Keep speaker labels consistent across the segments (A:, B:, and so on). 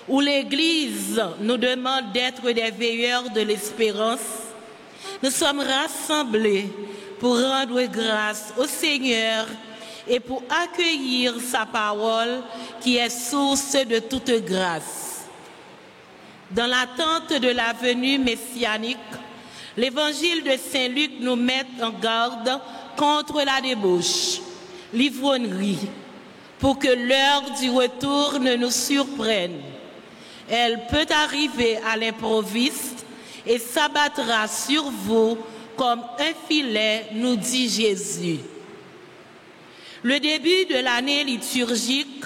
A: où l'Église nous demande d'être des veilleurs de l'espérance, nous sommes rassemblés pour rendre grâce au Seigneur et pour accueillir sa parole qui est source de toute grâce. Dans l'attente de la venue messianique, l'évangile de Saint Luc nous met en garde contre la débauche, l'ivrognerie, pour que l'heure du retour ne nous surprenne. Elle peut arriver à l'improviste et s'abattra sur vous comme un filet, nous dit Jésus. Le début de l'année liturgique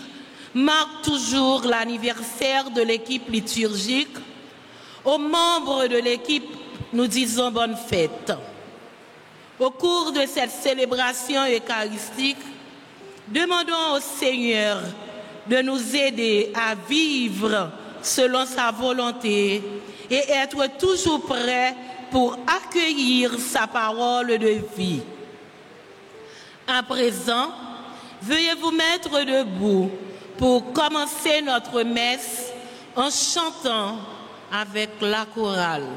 A: marque toujours l'anniversaire de l'équipe liturgique. Aux membres de l'équipe, nous disons bonne fête. Au cours de cette célébration eucharistique, demandons au Seigneur de nous aider à vivre selon sa volonté et être toujours prêts pour accueillir sa parole de vie. À présent, veuillez vous mettre debout pour commencer notre messe en chantant avec la chorale.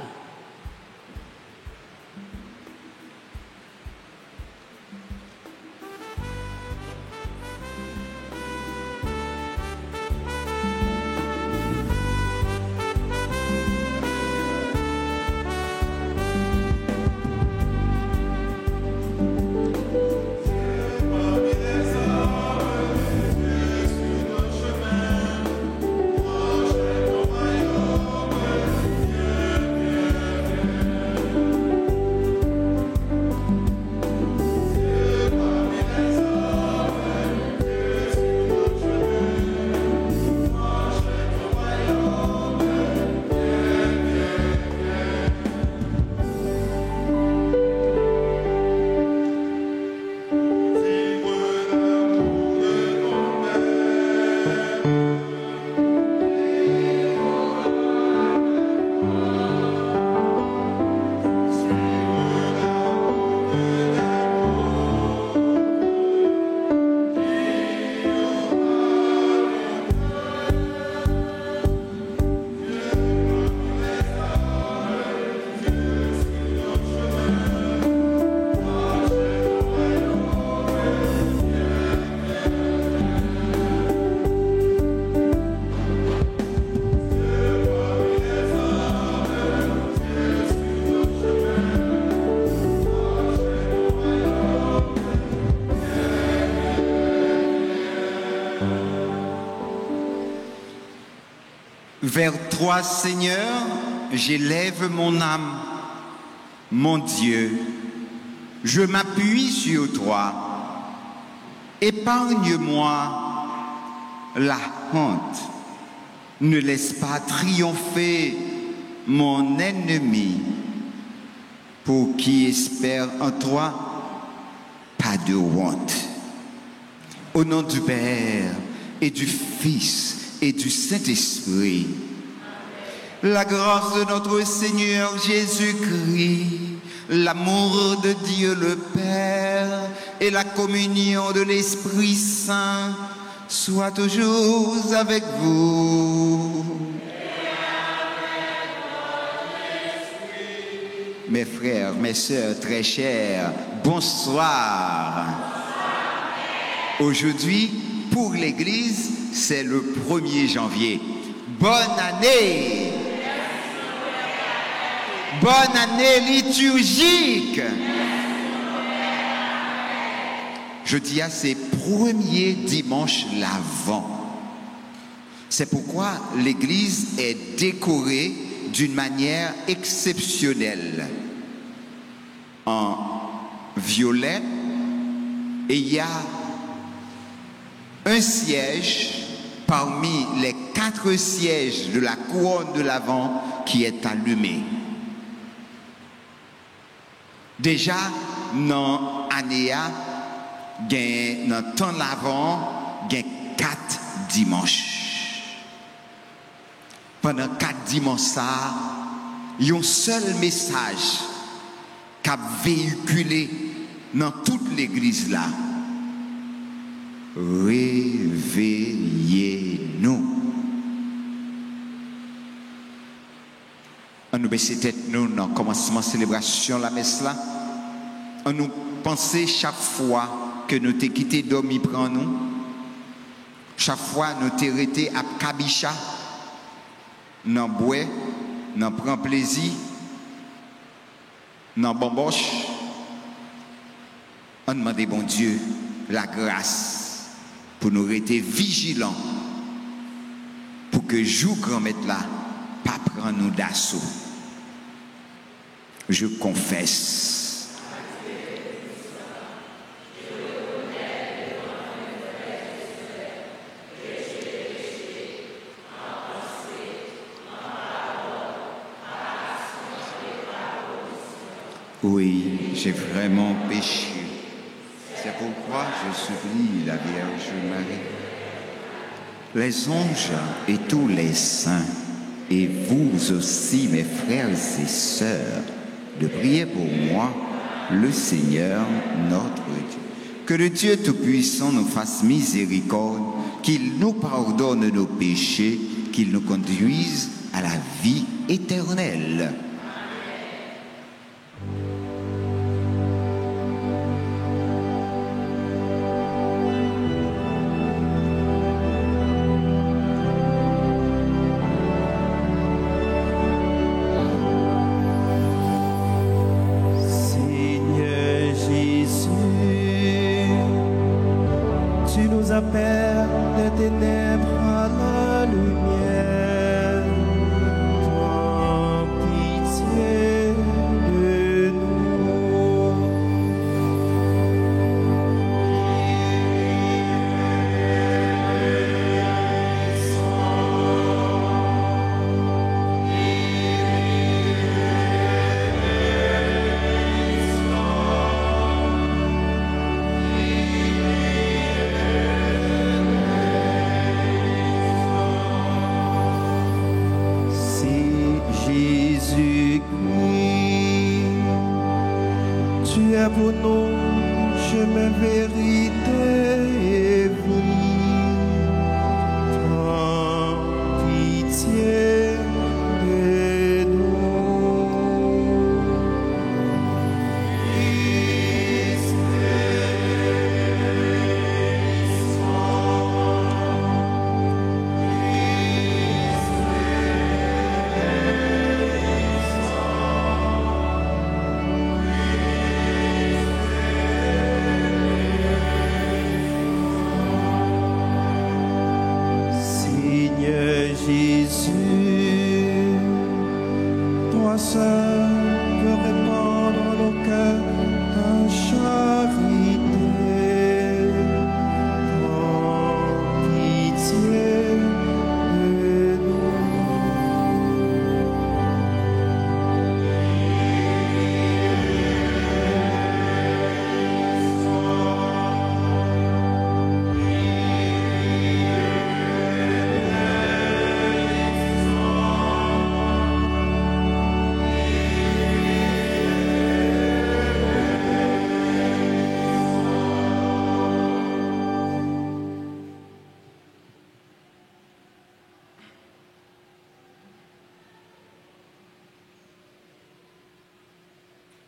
B: Vers toi, Seigneur, j'élève mon âme. Mon Dieu, je m'appuie sur toi. Épargne-moi la honte. Ne laisse pas triompher mon ennemi. Pour qui espère en toi, pas de honte. Au nom du Père et du Fils et du Saint-Esprit, la grâce de notre Seigneur Jésus-Christ, l'amour de Dieu le Père et la communion de l'Esprit Saint soient toujours avec vous. Mes frères, mes sœurs très chers, bonsoir. Aujourd'hui, pour l'Église, c'est le 1er janvier. Bonne année! Bonne année liturgique! Jeudi, c'est premier dimanche l'Avent. C'est pourquoi l'Église est décorée d'une manière exceptionnelle. En violet, et il y a un siège parmi les 4 sièges de la couronne de l'Avent qui est allumé. Déjà, dans l'année, dans le temps de l'Avent, il y a 4 dimanches. Pendant 4 dimanches, il y a un seul message qui a véhiculé dans toute l'église là. Réveillez-nous. On nous baisse tête nous dans le commencement de la célébration la messe là. On nous penser chaque fois que nous t'ai quitté dormir prend nous. Chaque fois nous t'ai arrêté à Kabicha. Nous bois, nous prend plaisir. Nous bamboche. On demande bon Dieu la grâce pour nous rester vigilants pour que jour grand maître là pas prendre nous d'assaut. Je confesse. Oui, j'ai vraiment péché. C'est pourquoi je supplie la Vierge Marie, les anges et tous les saints, et vous aussi, mes frères et sœurs, de prier pour moi, le Seigneur, notre Dieu. Que le Dieu Tout-Puissant nous fasse miséricorde, qu'il nous pardonne nos péchés, qu'il nous conduise à la vie éternelle.
C: Père des ténèbres à la lumière, prends pitié de nous. Tu es pour nous chemin, vérité et vie. Prends pitié de nous. Jésus, toi seul peux répandre nos cœurs ta charité. Prends pitié de nous.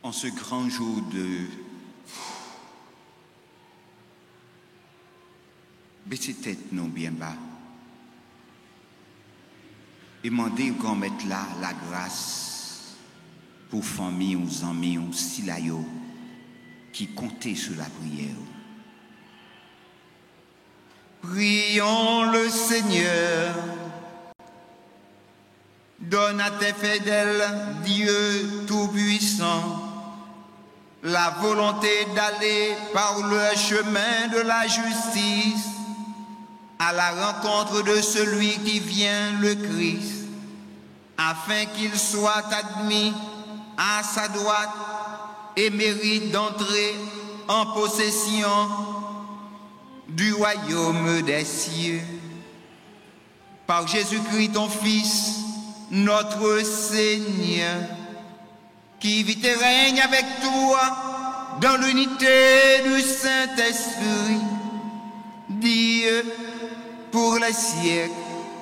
B: En ce grand jour de baisser tête nous bien bas et demander qu'on mette là la grâce pour famille ou amis ou silayo qui comptaient sur la prière. Prions le Seigneur. Donne à tes fidèles, Dieu Tout-Puissant, la volonté d'aller par le chemin de la justice à la rencontre de celui qui vient, le Christ, afin qu'il soit admis à sa droite et mérite d'entrer en possession du royaume des cieux. Par Jésus-Christ, ton Fils, notre Seigneur, qui vit et règne avec toi dans l'unité du Saint-Esprit, Dieu pour les siècles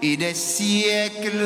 B: et des siècles.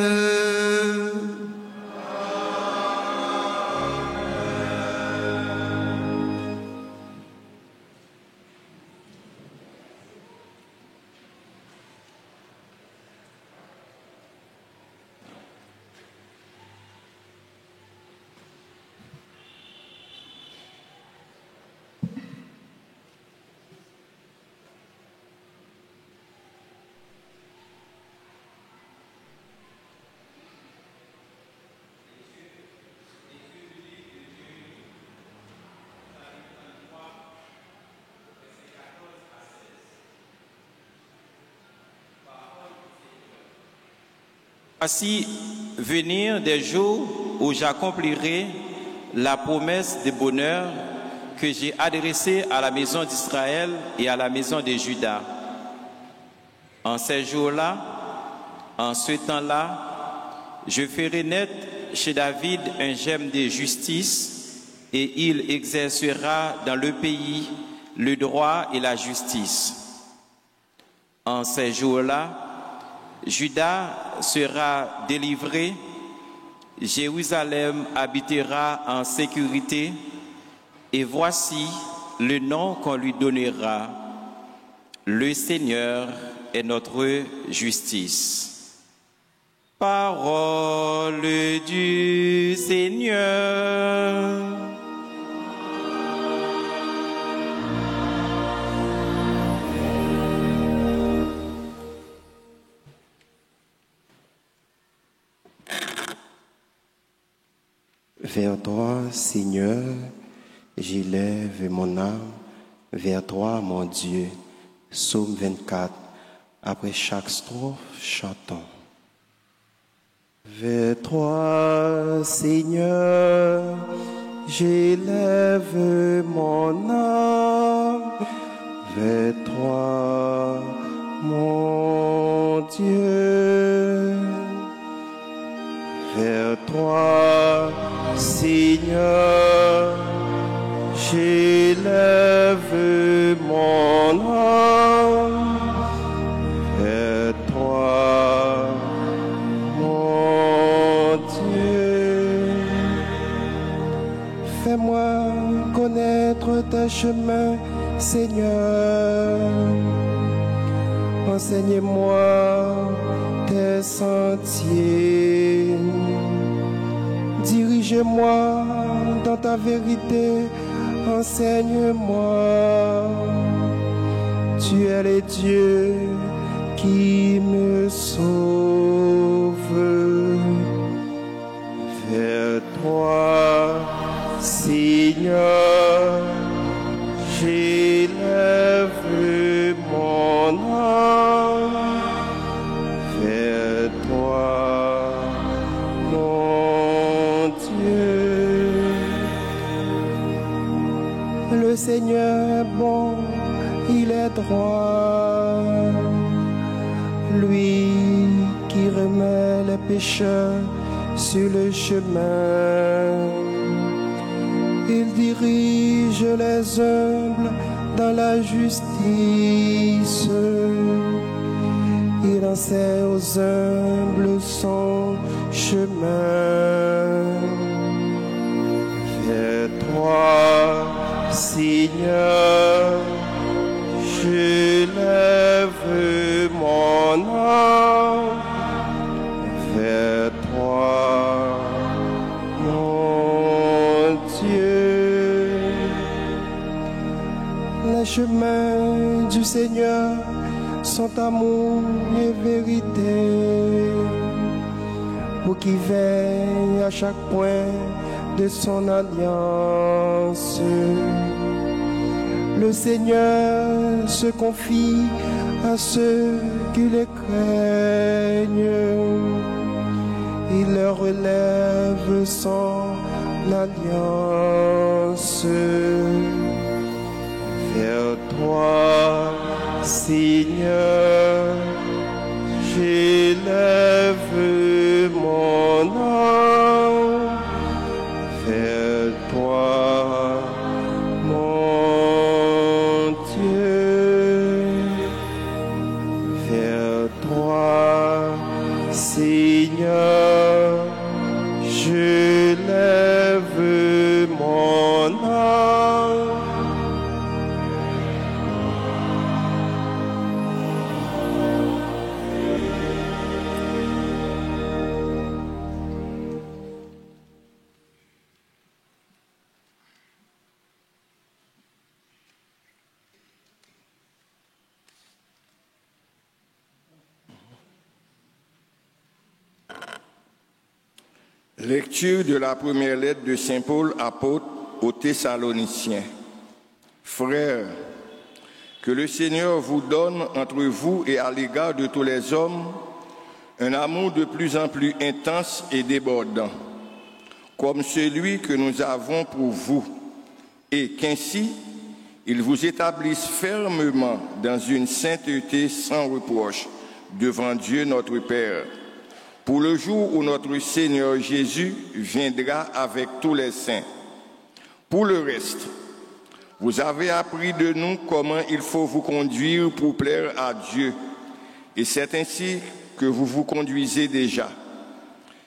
D: Voici venir des jours où j'accomplirai la promesse de bonheur que j'ai adressée à la maison d'Israël et à la maison de Juda. En ces jours-là, en ce temps-là, je ferai naître chez David un germe de justice et il exercera dans le pays le droit et la justice. En ces jours-là, Juda sera délivré, Jérusalem habitera en sécurité, et voici le nom qu'on lui donnera. Le Seigneur est notre justice. Parole du Seigneur.
C: Vers toi, Seigneur, j'élève mon âme, vers toi, mon Dieu. Psaume 24, après chaque strophe, chantons. Vers toi, Seigneur, j'élève mon âme, vers toi, mon Dieu. Vers toi, Seigneur, j'élève mon âme, vers toi, mon Dieu. Fais-moi connaître tes chemins, Seigneur. Enseigne-moi tes sentiers. Dirige-moi dans ta vérité, enseigne-moi. Tu es le Dieu qui me sauve. Vers toi, Seigneur, j'élève mon âme. Vers toi, mon Dieu. Le Seigneur est bon, il est droit. Lui qui remet les pécheurs sur le chemin. Il dirige les humbles dans la justice. Il enseigne aux humbles son chemin. Vers toi, Seigneur, j'élève mon âme. Vers toi, mon Dieu. Les chemins du Seigneur sont amour et vérité, pour qui veille à chaque point de son alliance. Le Seigneur se confie à ceux qui le craignent. Il leur relève son alliance. Vers toi, Seigneur, j'élève mon âme. Vers toi, mon Dieu. Vers toi, Seigneur, j'élève mon âme.
E: Lecture de la première lettre de Saint Paul, apôtre aux Thessaloniciens. Frères, que le Seigneur vous donne entre vous et à l'égard de tous les hommes un amour de plus en plus intense et débordant, comme celui que nous avons pour vous, et qu'ainsi, il vous établisse fermement dans une sainteté sans reproche devant Dieu notre Père, pour le jour où notre Seigneur Jésus viendra avec tous les saints. Pour le reste, vous avez appris de nous comment il faut vous conduire pour plaire à Dieu, et c'est ainsi que vous vous conduisez déjà.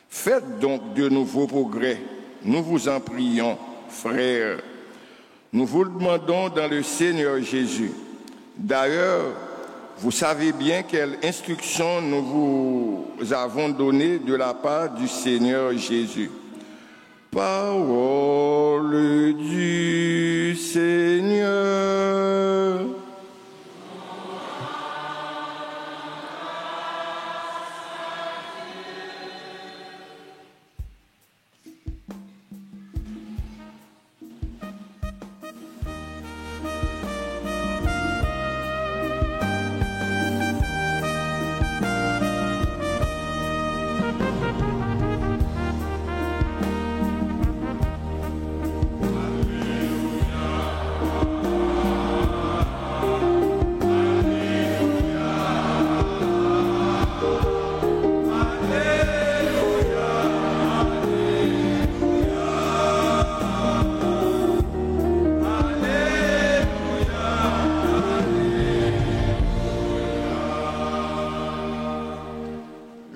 E: Faites donc de nouveaux progrès, nous vous en prions, frères. Nous vous le demandons dans le Seigneur Jésus. D'ailleurs, vous savez bien quelle instruction nous vous avons donnée de la part du Seigneur Jésus. Parole du Seigneur.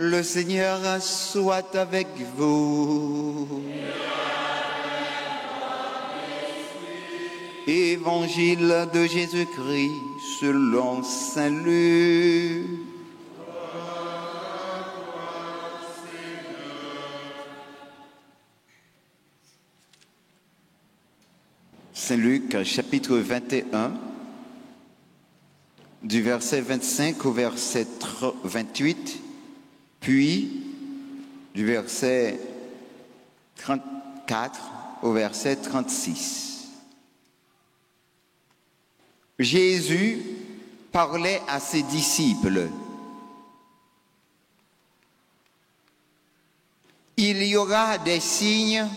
B: Le Seigneur soit avec vous. Évangile de Jésus-Christ selon Saint Luc. Saint Luc, chapitre 21, du verset 25 au verset 28. Puis, du verset 34 au verset 36. Jésus parlait à ses disciples. Il y aura des signes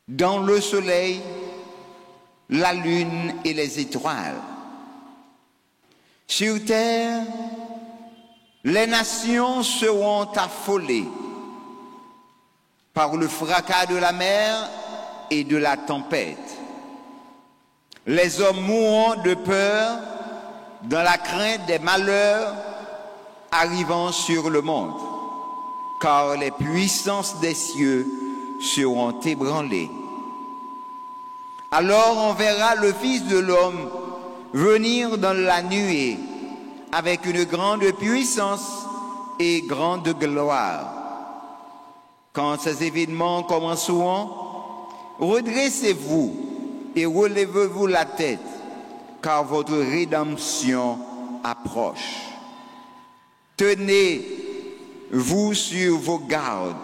B: dans le soleil, la lune et les étoiles. Sur terre, les nations seront affolées par le fracas de la mer et de la tempête. Les hommes mourront de peur dans la crainte des malheurs arrivant sur le monde, car les puissances des cieux seront ébranlées. Alors on verra le Fils de l'homme venir dans la nuée avec une grande puissance et grande gloire. Quand ces événements commenceront, redressez-vous et relevez-vous la tête, car votre rédemption approche. Tenez-vous sur vos gardes,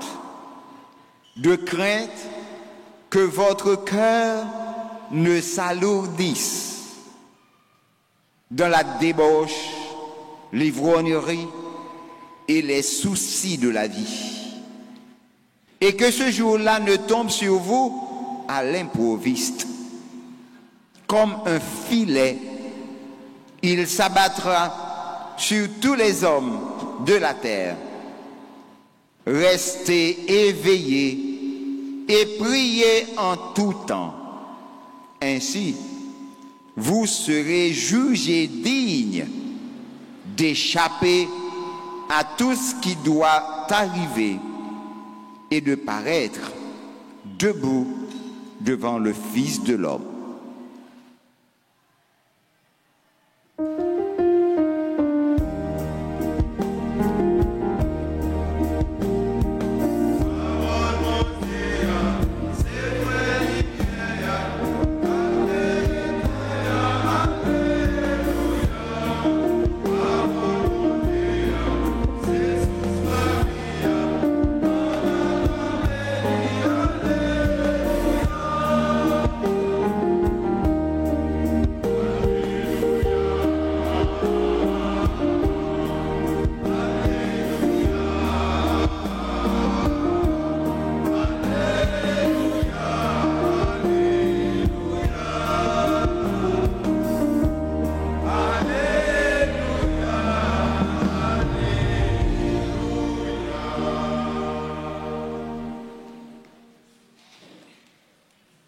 B: de crainte que votre cœur ne s'alourdisse dans la débauche, l'ivrognerie et les soucis de la vie. Et que ce jour-là ne tombe sur vous à l'improviste. Comme un filet, il s'abattra sur tous les hommes de la terre. Restez éveillés et priez en tout temps. Ainsi, vous serez jugés dignes d'échapper à tout ce qui doit arriver et de paraître debout devant le Fils de l'homme.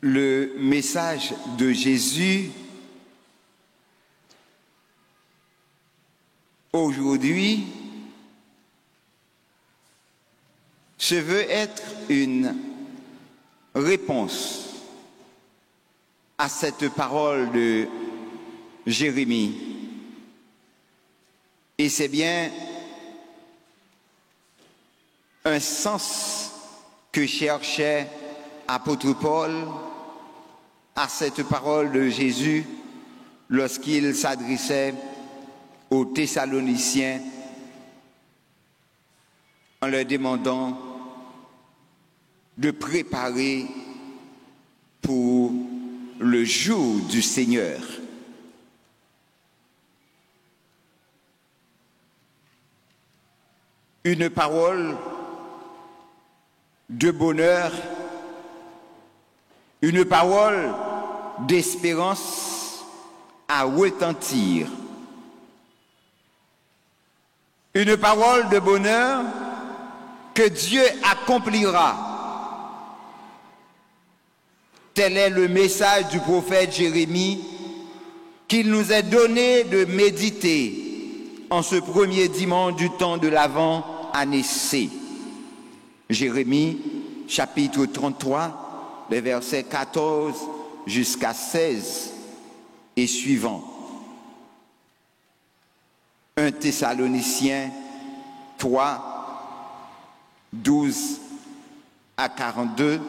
B: le message de Jésus aujourd'hui se veut être une réponse à cette parole de Jérémie. Et c'est bien un sens que cherchait apôtre Paul à cette parole de Jésus lorsqu'il s'adressait aux Thessaloniciens en leur demandant de préparer pour le jour du Seigneur. Une parole de bonheur, une parole d'espérance à retentir. Une parole de bonheur que Dieu accomplira. Tel est le message du prophète Jérémie qu'il nous est donné de méditer en ce premier dimanche du temps de l'Avent, année C. Jérémie, chapitre 33, les versets 14 jusqu'à 16 et suivants. 1 Thessaloniciens 3, 12 à 42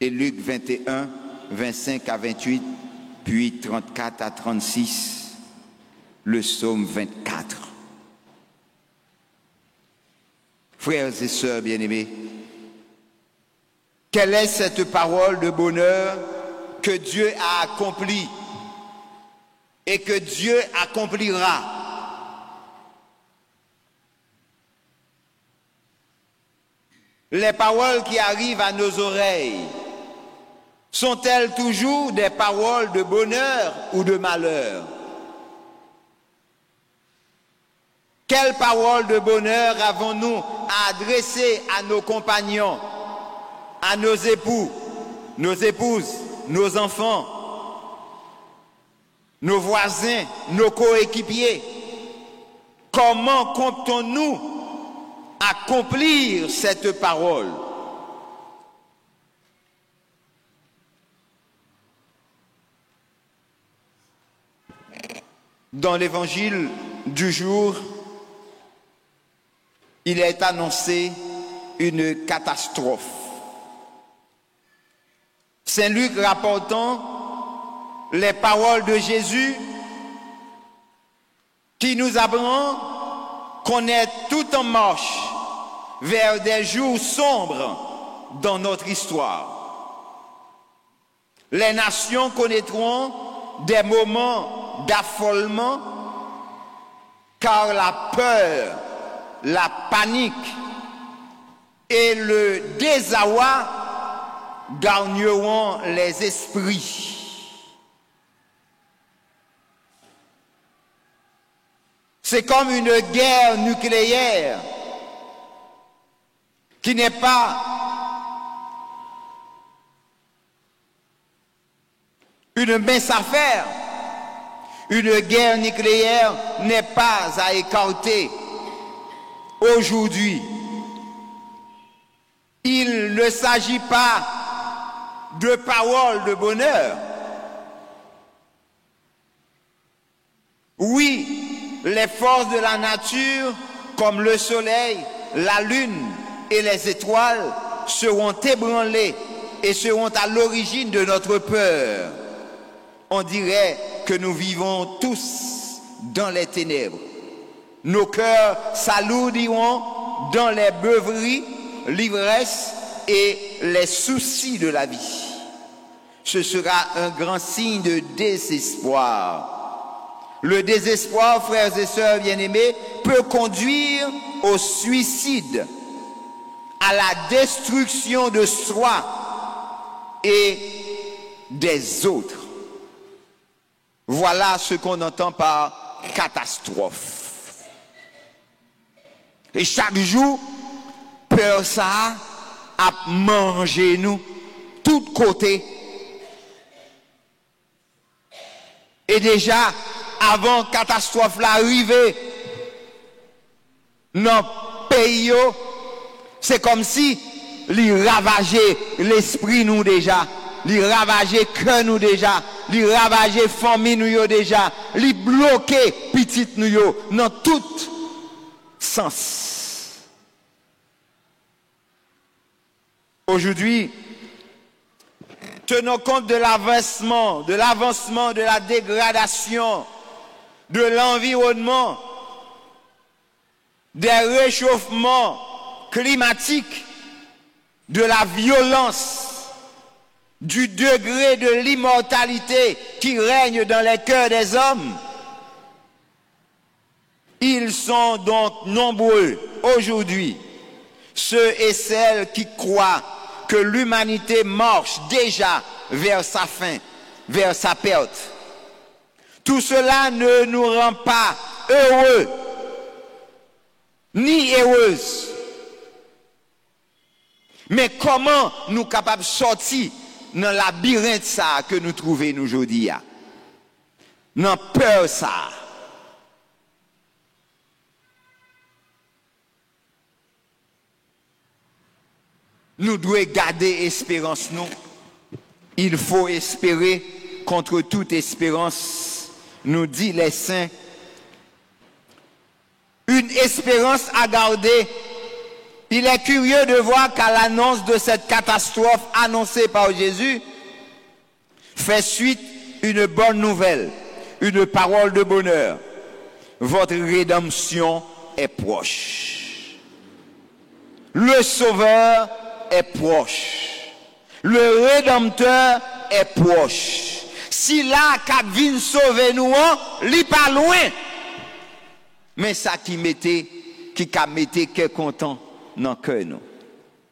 B: et Luc 21, 25 à 28, puis 34 à 36, le psaume 24. Frères et sœurs bien-aimés, quelle est cette parole de bonheur que Dieu a accomplie et que Dieu accomplira? Les paroles qui arrivent à nos oreilles sont-elles toujours des paroles de bonheur ou de malheur? Quelles paroles de bonheur avons-nous à adresser à nos compagnons, à nos époux, nos épouses, nos enfants, nos voisins, nos coéquipiers? Comment comptons-nous accomplir cette parole? Dans l'évangile du jour, il est annoncé une catastrophe. Saint Luc rapportant les paroles de Jésus qui nous apprend qu'on est tout en marche vers des jours sombres dans notre histoire. Les nations connaîtront des moments d'affolement car la peur, la panique et le désarroi gagneront les esprits. C'est comme une guerre nucléaire qui n'est pas une mince affaire. Une guerre nucléaire n'est pas à écarter. Aujourd'hui, il ne s'agit pas de paroles de bonheur. Oui, les forces de la nature, comme le soleil, la lune et les étoiles, seront ébranlées et seront à l'origine de notre peur. On dirait que nous vivons tous dans les ténèbres. Nos cœurs s'alourdiront dans les beuveries, l'ivresse et les soucis de la vie. Ce sera un grand signe de désespoir. Le désespoir, frères et sœurs bien-aimés, peut conduire au suicide, à la destruction de soi et des autres. Voilà ce qu'on entend par catastrophe. Et chaque jour, peur ça a mangé nous tous côtés. Et déjà, avant catastrophe l'arrivée, dans le pays, c'est comme si il ravageait l'esprit nous déjà, il ravageait cœur nous déjà, il ravageait famille nous déjà, il bloquait petite nous dans tout sens. Aujourd'hui, tenons compte de l'avancement, de la dégradation, de l'environnement, des réchauffements climatiques, de la violence, du degré de l'immortalité qui règne dans les cœurs des hommes. Ils sont donc nombreux aujourd'hui, ceux et celles qui croient que l'humanité marche déjà vers sa fin, vers sa perte. Tout cela ne nous rend pas heureux, ni heureuses. Mais comment nous sommes capables de sortir dans le labyrinthe ça que nous trouvons aujourd'hui? Dans peur ça. Nous devons garder espérance, nous. Il faut espérer contre toute espérance, nous dit les saints. Une espérance à garder. Il est curieux de voir qu'à l'annonce de cette catastrophe annoncée par Jésus, fait suite une bonne nouvelle, une parole de bonheur. Votre rédemption est proche. Le Sauveur est proche. Le Rédempteur est proche. Si là, qu'a vient sauver nous, li pas loin. Mais ça qui a metté qu'est content dans le cœur nous.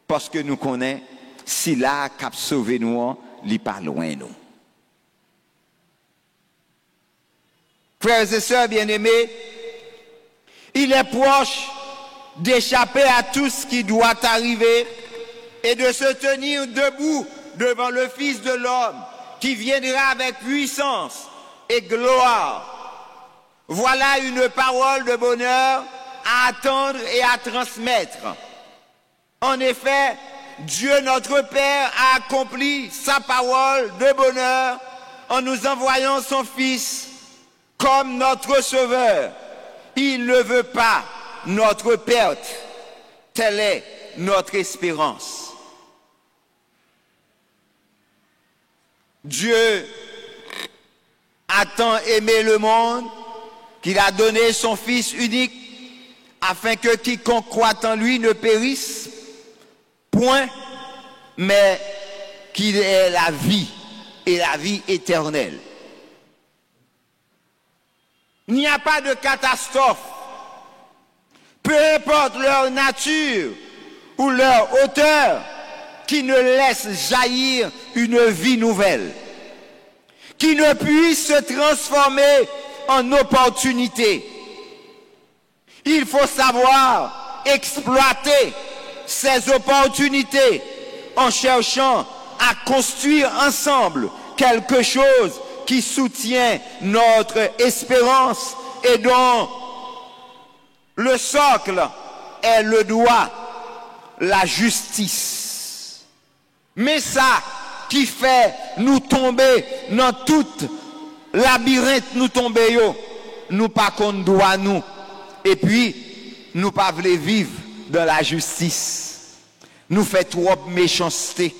B: Parce que nous connaissons, si là, qu'a sauvé nous, li pas loin nous. Frères et sœurs bien-aimés, il est proche d'échapper à tout ce qui doit arriver et de se tenir debout devant le Fils de l'homme qui viendra avec puissance et gloire. Voilà une parole de bonheur à attendre et à transmettre. En effet, Dieu notre Père a accompli sa parole de bonheur en nous envoyant son Fils comme notre Sauveur. Il ne veut pas notre perte. Telle est notre espérance. Dieu a tant aimé le monde qu'il a donné son Fils unique afin que quiconque croit en lui ne périsse point, mais qu'il ait la vie et la vie éternelle. Il n'y a pas de catastrophe, peu importe leur nature ou leur hauteur, qui ne laisse jaillir une vie nouvelle, qui ne puisse se transformer en opportunité. Il faut savoir exploiter ces opportunités en cherchant à construire ensemble quelque chose qui soutient notre espérance et dont le socle est le droit, la justice. Mais ça qui fait nous tomber dans toute labyrinthe, nous tomber, nous pas qu'on doit nous. Et puis, nous pas voulons vivre dans la justice. Nous fait trop méchanceté.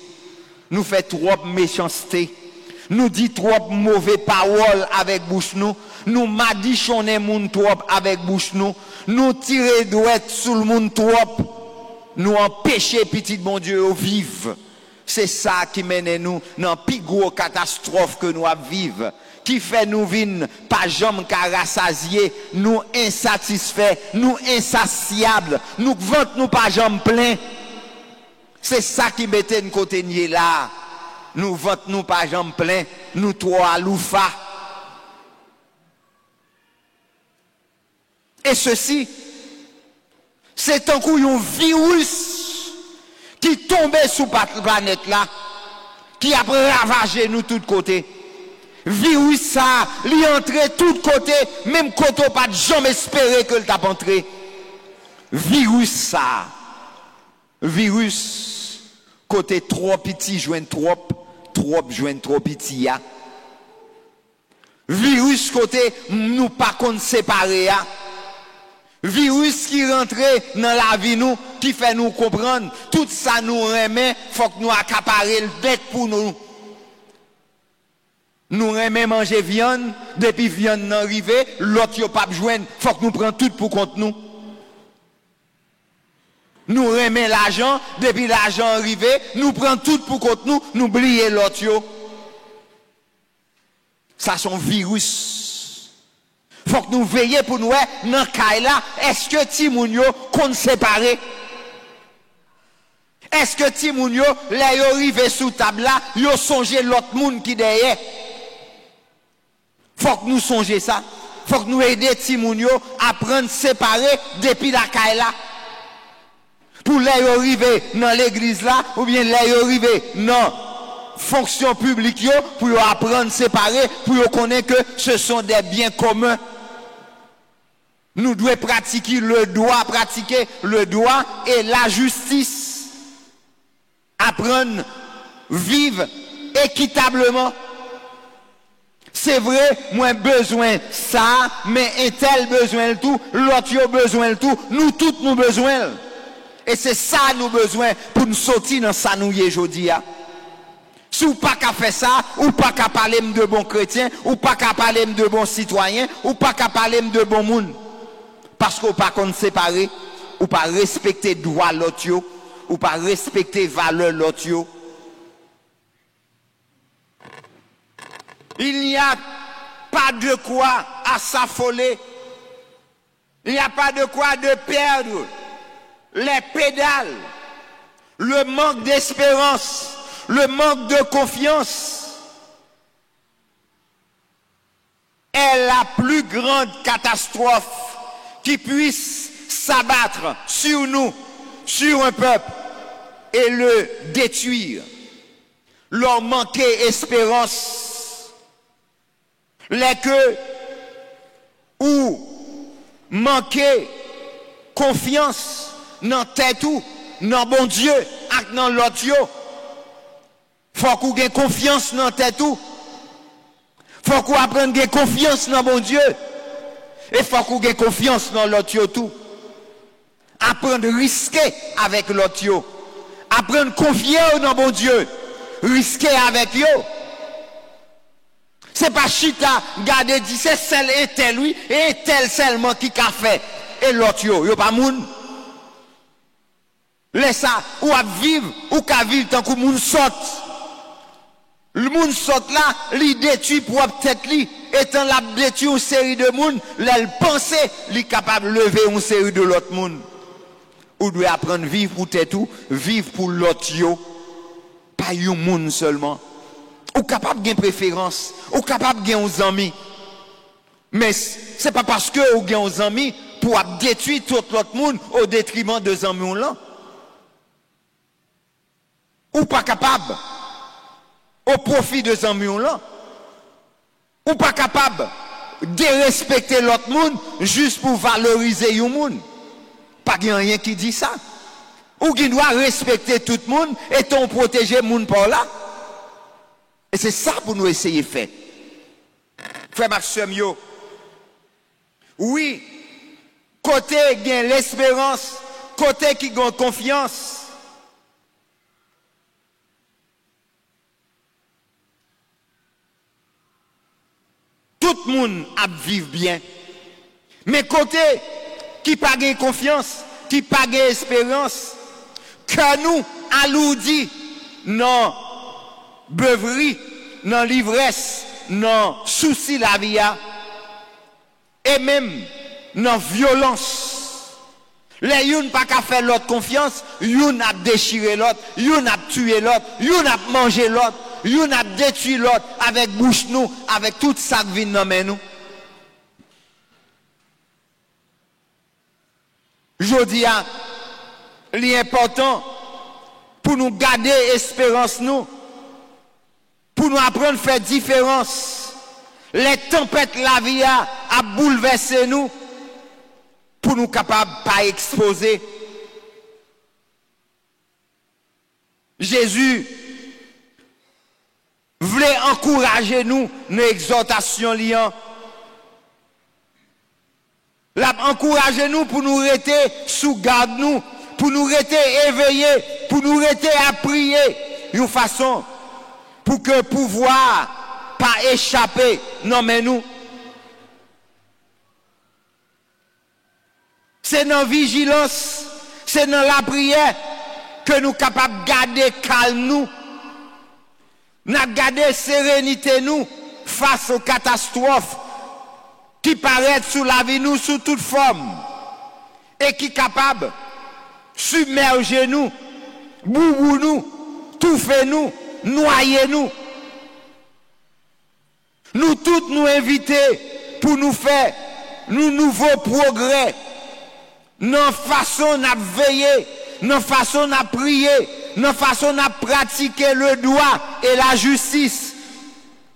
B: Nous fait trop méchanceté. Nous dit trop mauvais paroles avec bouche nous. Nous madichonner moun trop avec bouche nous. Nous tirer douette sous le monde trop. Nous empêcher petit bon Dieu au vivre. C'est ça qui mène nous dans plus gros catastrophe que nous vivons. Qui fait nous vivre pas jamais qu'à rassasier, nous insatisfaits, nous insatiables, nous ventre nous pas jamais plein. C'est ça qui mettait nous côté nier là. Nous ventre nous pas jamais plein, nous trois loufa. Et ceci, c'est un virus qui tombait sous la planète là,
F: qui a ravagé nous tous côtés. Virus ça, li entré tout côté, même côté pas jamais espéré que le t'a entré. Virus ça. Virus côté trop petit joindre trop joindre trop petit ya. Virus côté nous pas qu'on séparer ya. Virus qui rentre dans la vie nous, qui fait nous comprendre, tout ça nous remet, faut que nous accaparer le bec pour nous. Nous remet manger viande, depuis viande n'arrive, l'autre yo pas joindre, faut que nous prenions tout pour compte nous. Nous remet l'argent, depuis l'argent arrivé, nous prenons tout pour compte nous, nous oublions l'autre yo. Ça sont virus. Faut que nous veillions pour nous, dans ce là, est-ce que Timounio qu'on séparé? Est-ce que Timounio, là, yo arrivé sous table là, yo songé l'autre monde qui derrière? Faut que nous songions ça. Faut que nous aidions Timounio à prendre séparer depuis la caille là. Pour là, yo arrivé dans l'église là, ou bien là, yo arrivé dans fonction publique yo, pour yo apprendre séparer, pour yo connaître que ce sont des biens communs. Nous devons pratiquer le droit et la justice. Apprendre, vivre équitablement. C'est vrai, moi besoin ça, mais un tel besoin le tout, l'autre a besoin le tout, nous tous nous besoin. Et c'est ça nous besoin pour nous sortir dans ça nous y aujourd'hui. Si ou pas qu'à faire ça, ou pas qu'à parler de bons chrétiens, ou pas qu'à parler de bons citoyens, ou pas qu'à parler de bons monde. Parce qu'on pas qu'on séparer, ou pas respecter droit l'autre, ou pas respecter valeur l'autre. Il n'y a pas de quoi à s'affoler. Il n'y a pas de quoi de perdre les pédales, le manque d'espérance, le manque de confiance est la plus grande catastrophe qui puisse s'abattre sur nous, sur un peuple, et le détruire. Leur manquer espérance, les que ou manquer confiance dans tête ou dans bon Dieu et dans l'autre yo. Faut qu'on ait confiance dans tête ou. Faut qu'on apprenne à avoir confiance dans bon Dieu. Et faut qu'on ait confiance dans l'autre yo tout. Apprendre à risquer avec l'autre yo. Apprendre à confier dans bon Dieu. Risquer avec yo. C'est pas chita, garder dit c'est celle et tel oui, et tel seulement qui a fait. Et l'autre yo pas moun. Laisse ça, ou à vivre, ou qu'à vivre tant que moun saute. Le moun saute là, li détruit pour tête li, étant la détruit une série de moun, l'elle pense, li capable de lever une série de l'autre moun. Ou doit apprendre à vivre pour tête ou, vivre pour l'autre yo. Pas yon moun seulement. Ou capable de préférence, ou capable de gagner aux amis. Mais c'est pas parce que ou gagne aux amis pour détruire tout l'autre monde au détriment de amis là. Ou pas capable au profit de amis là. Ou pas capable de respecter l'autre monde juste pour valoriser yon monde. Pas rien qui dit ça. Ou qui doit respecter tout le monde et ton protéger monde par là. Et c'est ça pour nous essayer de faire. Frère Maxime, oui, côté qui a l'espérance, côté qui a confiance. Tout le monde a vivre bien. Mais côté qui n'a pas confiance, qui n'a pas espérance, que nous alourdis, non. Beuverie, non l'ivresse, non souci la vie, et même non violence. Les yon pas qu'à faire l'autre confiance, yon a déchiré l'autre, yon a tué l'autre, yon a mangé l'autre, yon a détruit l'autre avec bouche nous, avec toute sa vie dans nous. Je dis à l'important pour nous garder espérance nous. pour nous apprendre à faire différence. Les tempêtes, la vie a bouleversé nous, pour nous capables de pas exposer. Jésus voulait encourager nous dans l'exhortation liant. L'a encourager nous pour nous rester sous garde nous, pour nous rester éveillés, pour nous rester à prier d'une façon pour que pouvoir pas échapper non mais nous. C'est dans la vigilance, c'est dans la prière que nous sommes capables de garder calme nous. Nous garder sérénité nous face aux catastrophes qui paraissent sous la vie nous sous toute forme et qui sont capables de submerger nous, boubou nous, touffer nous, noyer nous. Nous tous nous inviter pour nous faire nos nouveaux progrès, nos façons de veiller, nos façons de prier, nos façons de pratiquer le droit et la justice,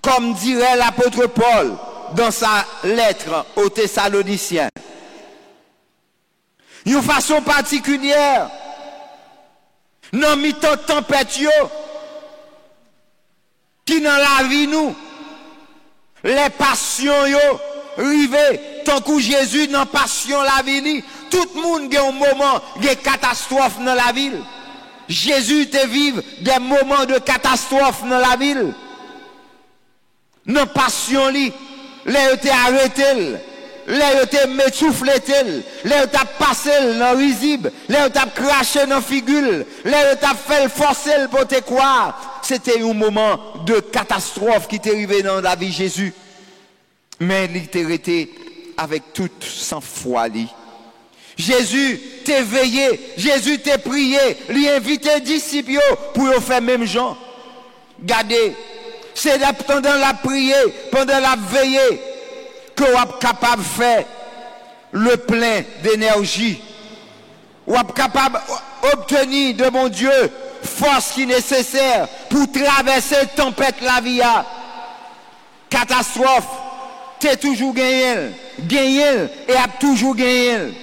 F: comme dirait l'apôtre Paul dans sa lettre aux Thessaloniciens. Une façon particulière, dans mi-temps tempête qui dans la vie nous, les passions rivées, tant que Jésus dans passion la vie, tout le monde a un moment de catastrophe dans la ville. Jésus te vive des moments de catastrophe dans la ville. Dans passion li, les été arrêté, les été m'essoufflé, les été passé dans risible, les été craché dans figure, les été fait forcer pour te croire. C'était un moment de catastrophe qui t'est arrivé dans la vie de Jésus. Mais il était resté avec toute sang-froid. Jésus t'a veillé, Jésus t'a prié, lui invité les disciples pour faire même genre. Regardez, c'est pendant la prière, pendant la veillée, que vous êtes capable de faire le plein d'énergie. Vous êtes capable d'obtenir de mon Dieu force qui est nécessaire pour traverser la tempête la vie. Catastrophe, tu es toujours gagné et a toujours gagné.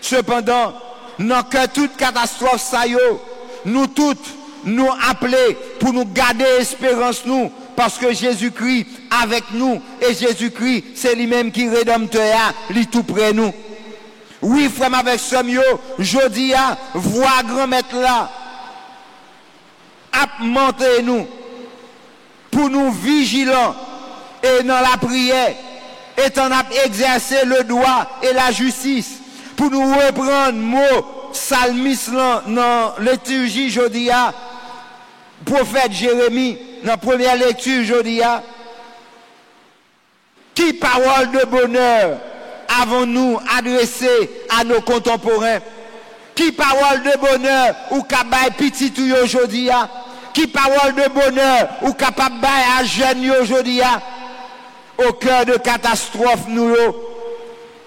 F: Cependant, dans que toute catastrophe ça nous toutes nous appeler pour nous garder espérance nous, parce que Jésus-Christ avec nous et Jésus-Christ c'est lui-même qui rédempteur, lui tout près nous. Oui, frère avec Somio, je dis à voix grand maître là, à monter nous pour nous vigilants et dans la prière, étant exercer le droit et la justice. Pour nous reprendre mot psalmiste dans la liturgie jeudi, prophète Jérémie, dans la première lecture jeudi, qui parole de bonheur avons-nous adressé à nos contemporains? Qui parole de bonheur ou kabay petit tout aujourd'hui? Qui parole de bonheur ou capable à jeunes aujourd'hui? Au cœur de catastrophe nous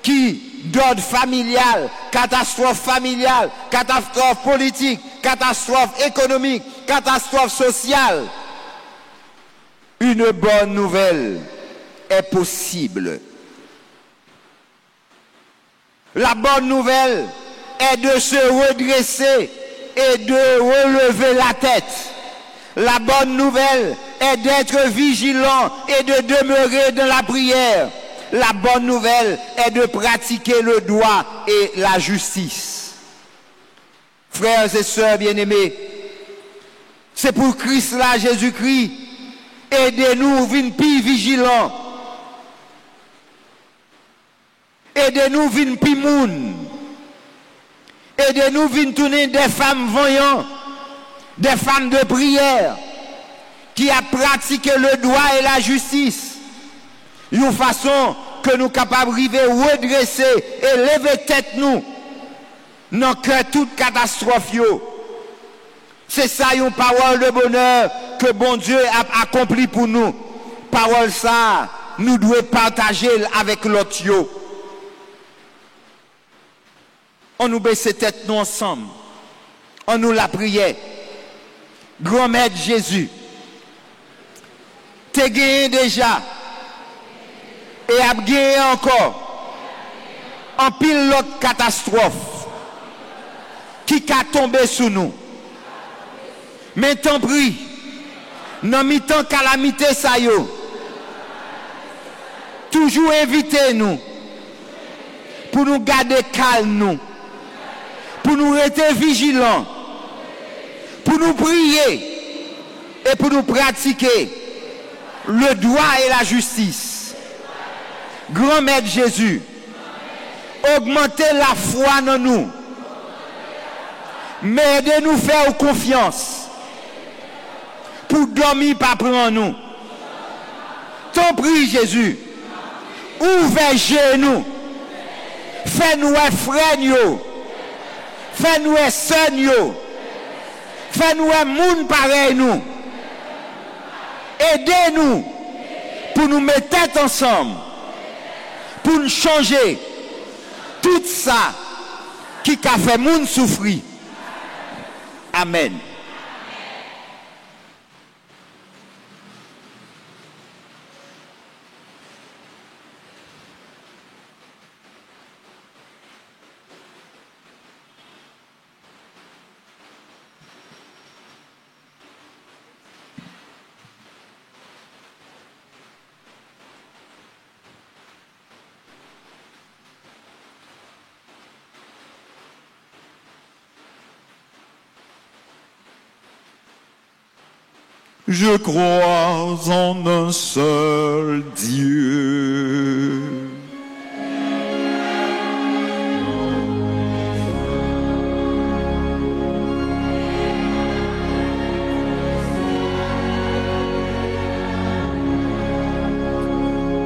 F: qui d'ordre familial, catastrophe politique, catastrophe économique, catastrophe sociale. Une bonne nouvelle est possible. La bonne nouvelle est de se redresser et de relever la tête. La bonne nouvelle est d'être vigilant et de demeurer dans la prière. La bonne nouvelle est de pratiquer le droit et la justice. Frères et sœurs bien-aimés, c'est pour Christ là, Jésus-Christ, aidez-nous, venir plus vigilants. Aidez-nous, venir plus moun. Aidez-nous, venir tourner des femmes voyantes, des femmes de prière, qui a pratiqué le droit et la justice. Une façon que nous capables de redresser et lever tête nous dans que toute catastrophe. C'est ça une parole de bonheur que bon Dieu a accompli pour nous. Parole ça, nous devons partager avec l'autre. On nous baisse tête nous ensemble. On nous la prière. Grand Maître Jésus, te gagné déjà et a gagné encore en pile l'autre catastrophe qui a tombé sur nous. Mais tant pis, dans mi-temps calamité ça yo, toujours invitez nous pour nous garder calme nous, pour nous rester vigilants, pour nous prier et pour nous pratiquer le droit et la justice. Grand Maître Jésus, augmentez la foi en nous, mais aidez-nous faire confiance pour dormir pas prendre nous. T'en prie Jésus, ouvrez genoux, fais-nous frères, fais-nous sœurs, fais-nous monde pareil nous. Aidez-nous pour nous mettre tête ensemble, pour nous changer tout ça qui a fait monde souffrir. Amen.
B: Je crois en un seul Dieu.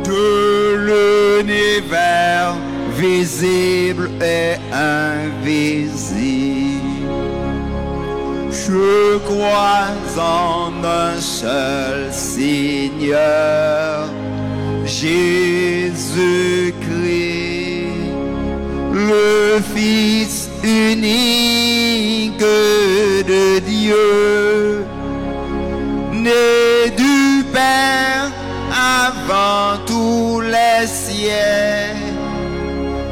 B: De l'univers visible et invisible. Je crois en un seul Seigneur, Jésus-Christ, le Fils unique de Dieu, né du Père avant tous les siècles.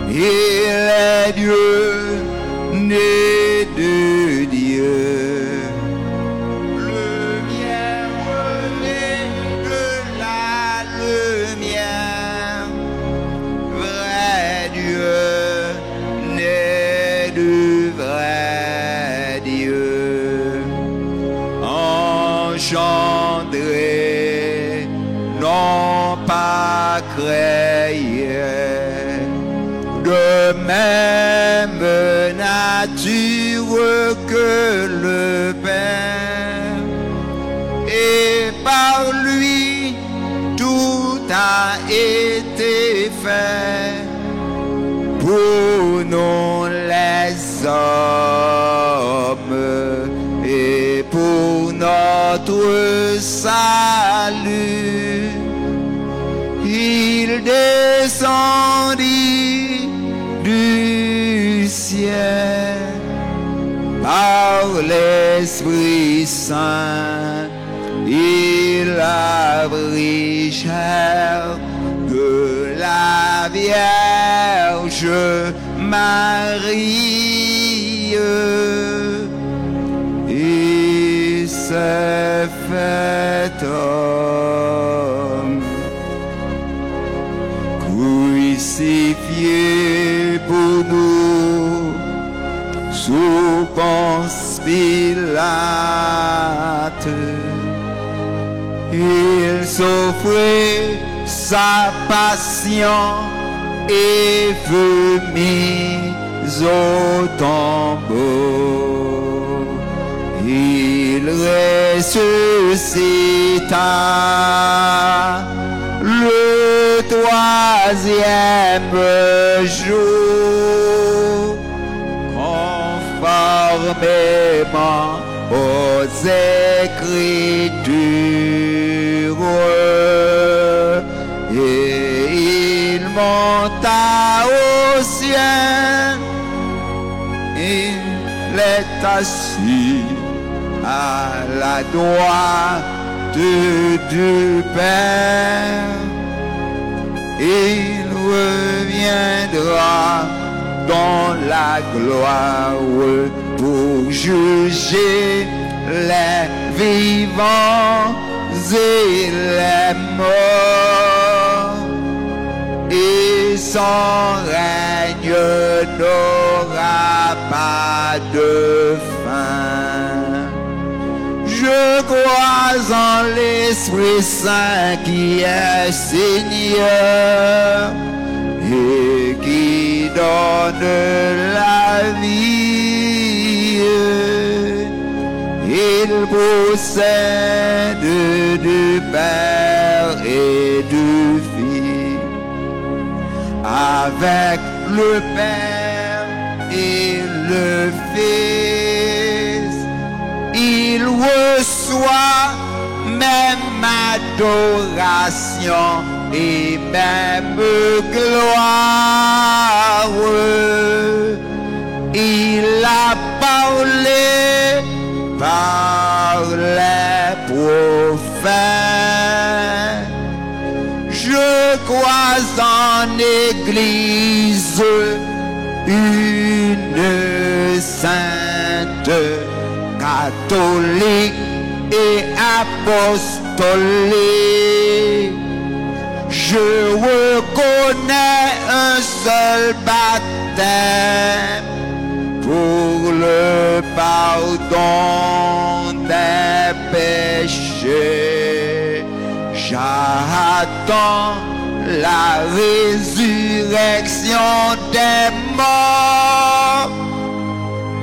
B: Il est Dieu, né de Dieu. Engendré, non pas créé, de même nature que le Père, et par lui tout a été fait pour nous les hommes et pour notre salut. Il descendit du ciel par l'Esprit Saint. Il a pris chair de la Vierge Marie et s'est fait homme, crucifié pour nous sous Ponce Pilate. Il s'offrait sa passion et fut mis au tombeau. Il ressuscita le troisième jour, conformément aux Écritures, et il monta au ciel. Il est assis à la droite du Père. Il reviendra dans la gloire pour juger les vivants et les morts. Et son règne n'aura pas de fin. Je crois en l'Esprit Saint qui est Seigneur et qui donne la vie. Il possède du Père et du Fils. Avec le Père et le Fils, il reçoit même adoration et même gloire. Il a parlé par les prophètes. Je crois en Église, une sainte, catholique et apostolique. Je reconnais un seul baptême pour le pardon des péchés. J'attends la résurrection des morts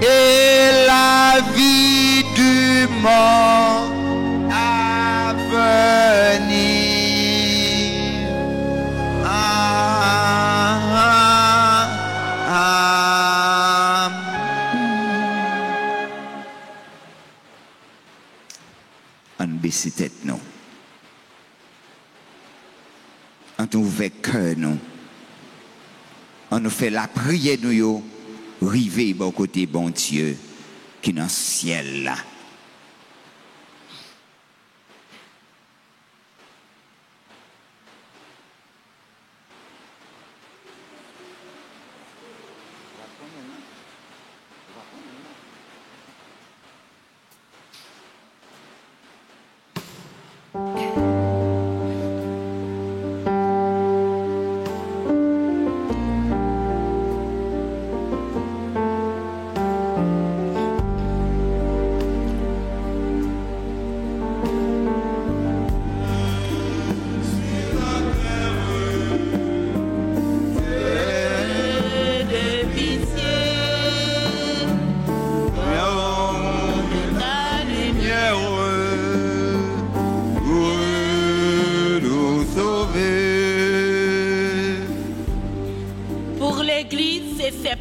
B: et la vie du monde à venir. On baisse tête non. On ouvre cœur nous. On nous fait la prière nous river bon côté bon Dieu qui est dans le ciel là.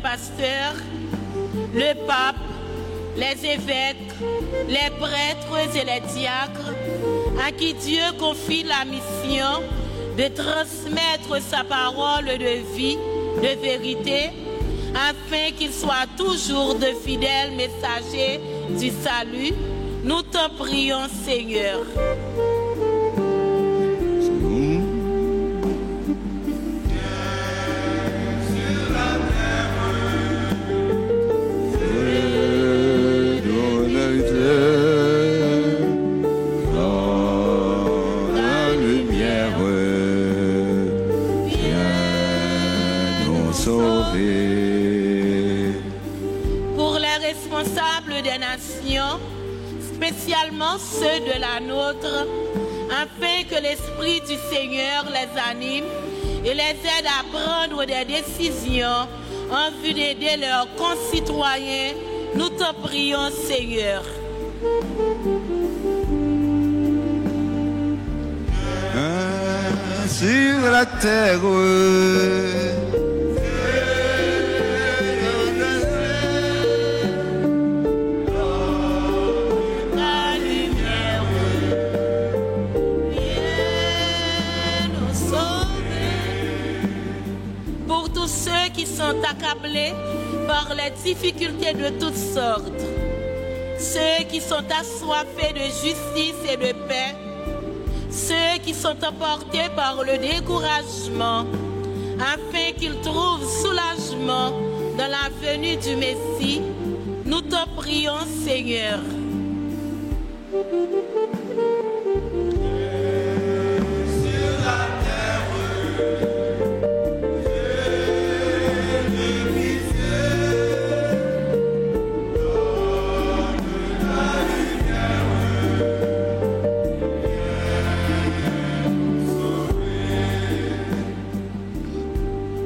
A: Pasteurs, le pape, les évêques, les prêtres et les diacres, à qui Dieu confie la mission de transmettre sa parole de vie, de vérité, afin qu'ils soient toujours de fidèles messagers du salut, nous t'en prions, Seigneur. Des nations, spécialement ceux de la nôtre, afin que l'Esprit du Seigneur les anime et les aide à prendre des décisions en vue d'aider leurs concitoyens. Nous te prions, Seigneur.
B: Sur la terre,
A: accablés par les difficultés de toutes sortes, ceux qui sont assoiffés de justice et de paix, ceux qui sont emportés par le découragement, afin qu'ils trouvent soulagement dans la venue du Messie. Nous t'en prions, Seigneur.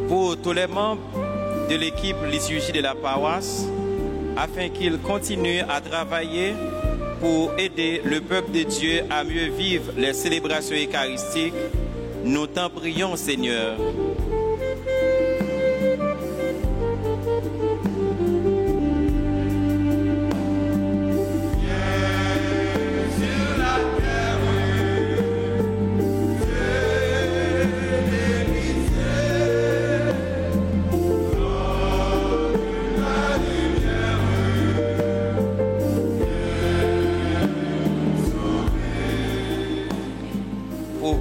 D: Pour tous les membres de l'équipe liturgie de la paroisse, afin qu'ils continuent à travailler pour aider le peuple de Dieu à mieux vivre les célébrations eucharistiques, nous t'en prions, Seigneur.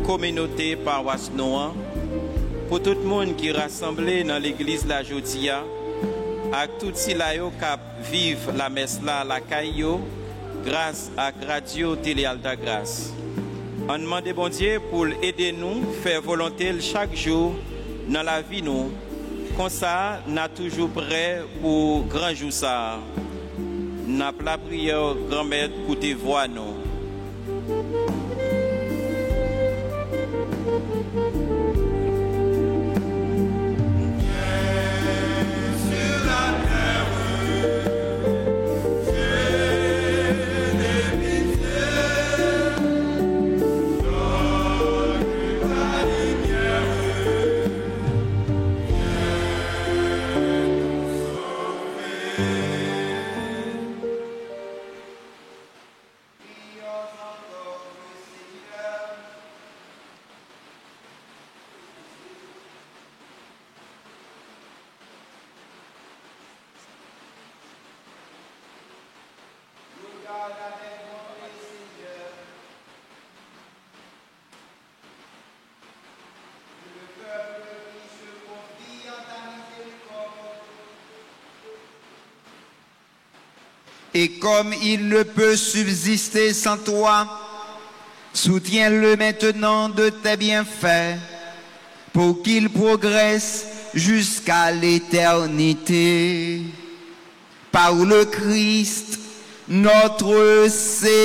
D: Communauté paroisse Noah, pour tout le monde qui est rassemblé dans l'église la Jodia, avec tout si la yo cap vive la messe là la caillou, grâce à Radio Télé Alta Grâce. On demande bon Dieu pour aider nous, faire volonté chaque jour dans la vie nous. Comme ça, n'a toujours prêt pour grand jour ça. N'a la prière grand maître pour te voir nous.
F: Et comme il ne peut subsister sans toi, soutiens-le maintenant de tes bienfaits, pour qu'il progresse jusqu'à l'éternité. Par le Christ, notre Seigneur.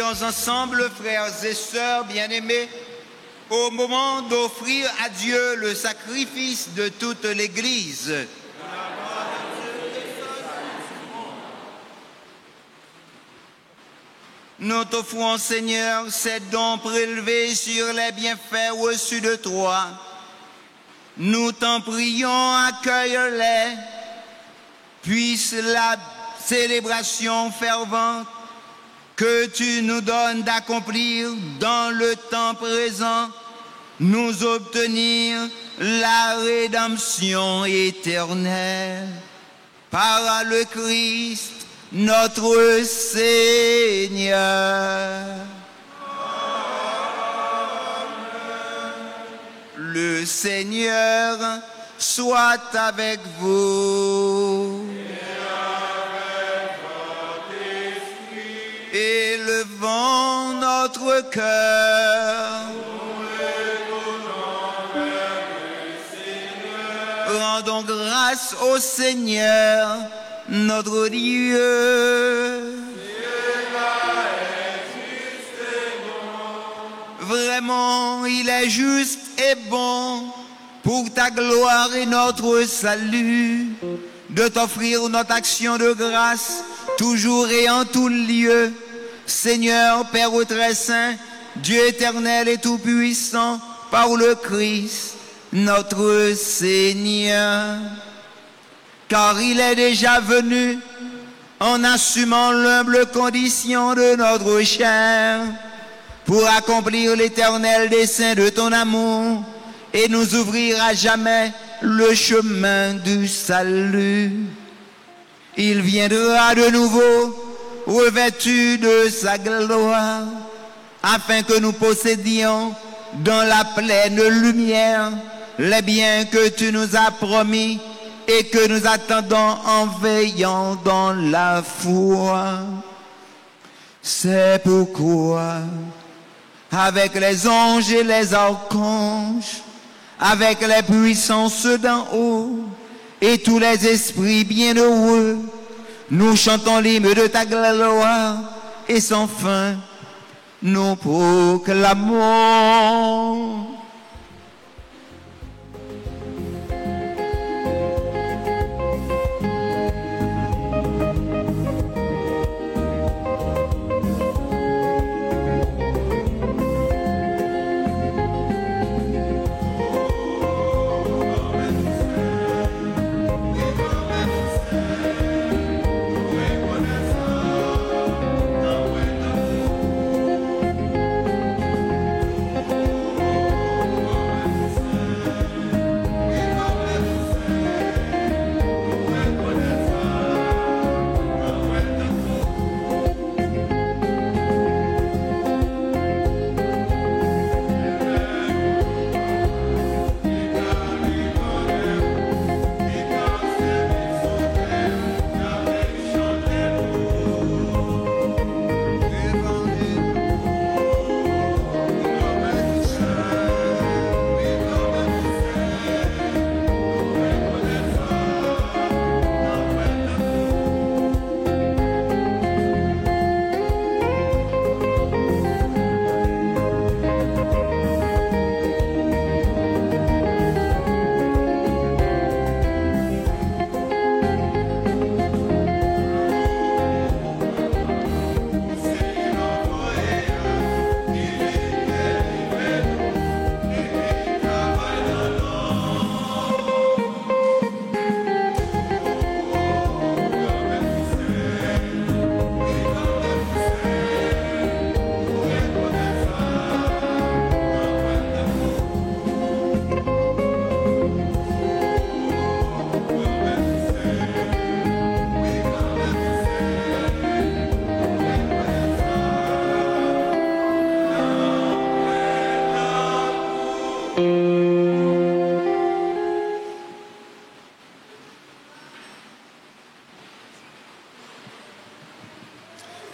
F: Prions ensemble, frères et sœurs bien-aimés, au moment d'offrir à Dieu le sacrifice de toute l'Église. Nous t'offrons, Seigneur, ces dons prélevés sur les bienfaits reçus de toi. Nous t'en prions, accueille-les. Puisse la célébration fervente que tu nous donnes d'accomplir dans le temps présent, nous obtenir la rédemption éternelle. Par le Christ, notre Seigneur. Le Seigneur soit avec vous. Élevons notre cœur. Rendons grâce au Seigneur, notre Dieu. Vraiment, il est juste et bon pour ta gloire et notre salut de t'offrir notre action de grâce toujours et en tout lieu. Seigneur, Père très saint, Dieu éternel et tout-puissant, par le Christ, notre Seigneur. Car il est déjà venu en assumant l'humble condition de notre chair pour accomplir l'éternel dessein de ton amour et nous ouvrir à jamais le chemin du salut. Il viendra de nouveau revêtu de sa gloire, afin que nous possédions dans la pleine lumière les biens que tu nous as promis et que nous attendons en veillant dans la foi. C'est pourquoi, avec les anges et les archanges, avec les puissances d'en haut et tous les esprits bienheureux, nous chantons l'hymne de ta gloire et sans fin, nous proclamons.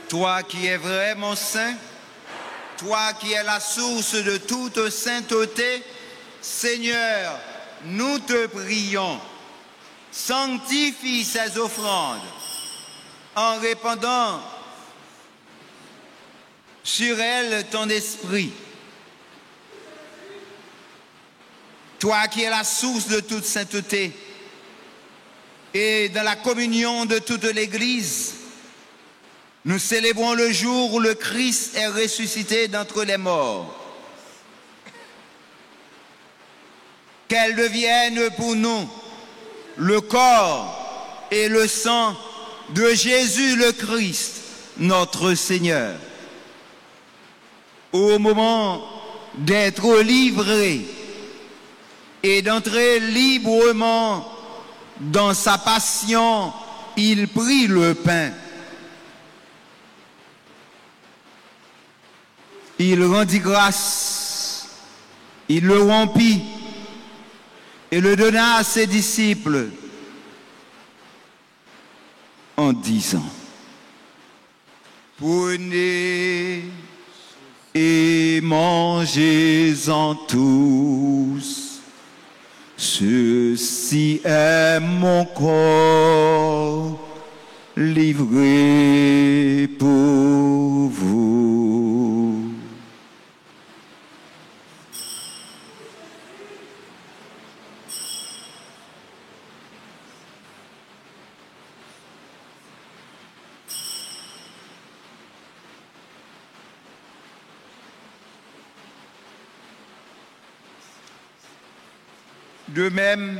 F: Toi qui es vraiment saint, toi qui es la source de toute sainteté, Seigneur, nous te prions, sanctifie ces offrandes en répandant
B: sur elle ton esprit. Toi qui es la source de toute sainteté et dans la communion de toute l'Église, nous célébrons le jour où le Christ est ressuscité d'entre les morts. Qu'elle devienne pour nous le corps et le sang de Jésus le Christ, notre Seigneur. Au moment d'être livré et d'entrer librement dans sa passion, il prit le pain. Il rendit grâce, il le rompit et le donna à ses disciples en disant: prenez et mangez-en tous, ceci est mon corps livré pour vous. De même,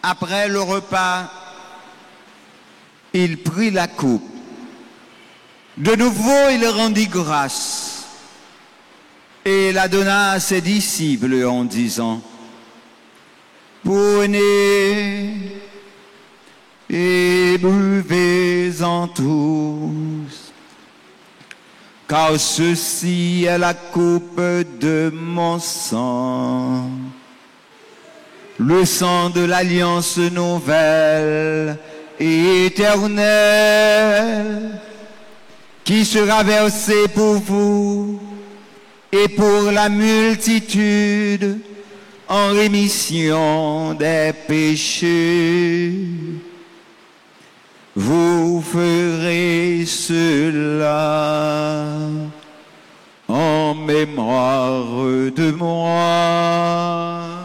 B: après le repas, il prit la coupe. De nouveau, il rendit grâce et la donna à ses disciples en disant: prenez et buvez-en tous, car ceci est la coupe de mon sang, le sang de l'alliance nouvelle et éternelle, qui sera versé pour vous et pour la multitude en rémission des péchés. Vous ferez cela en mémoire de moi.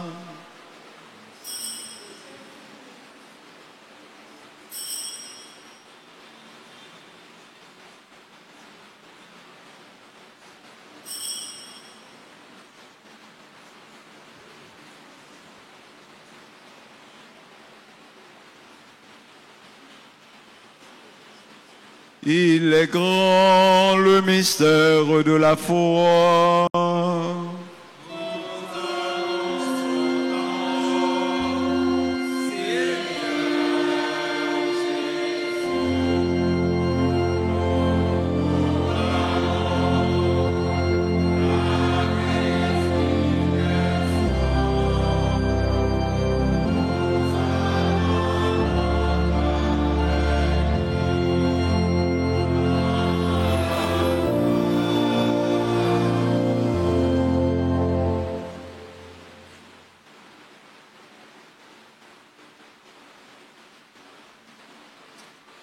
B: Il est grand le mystère de la foi.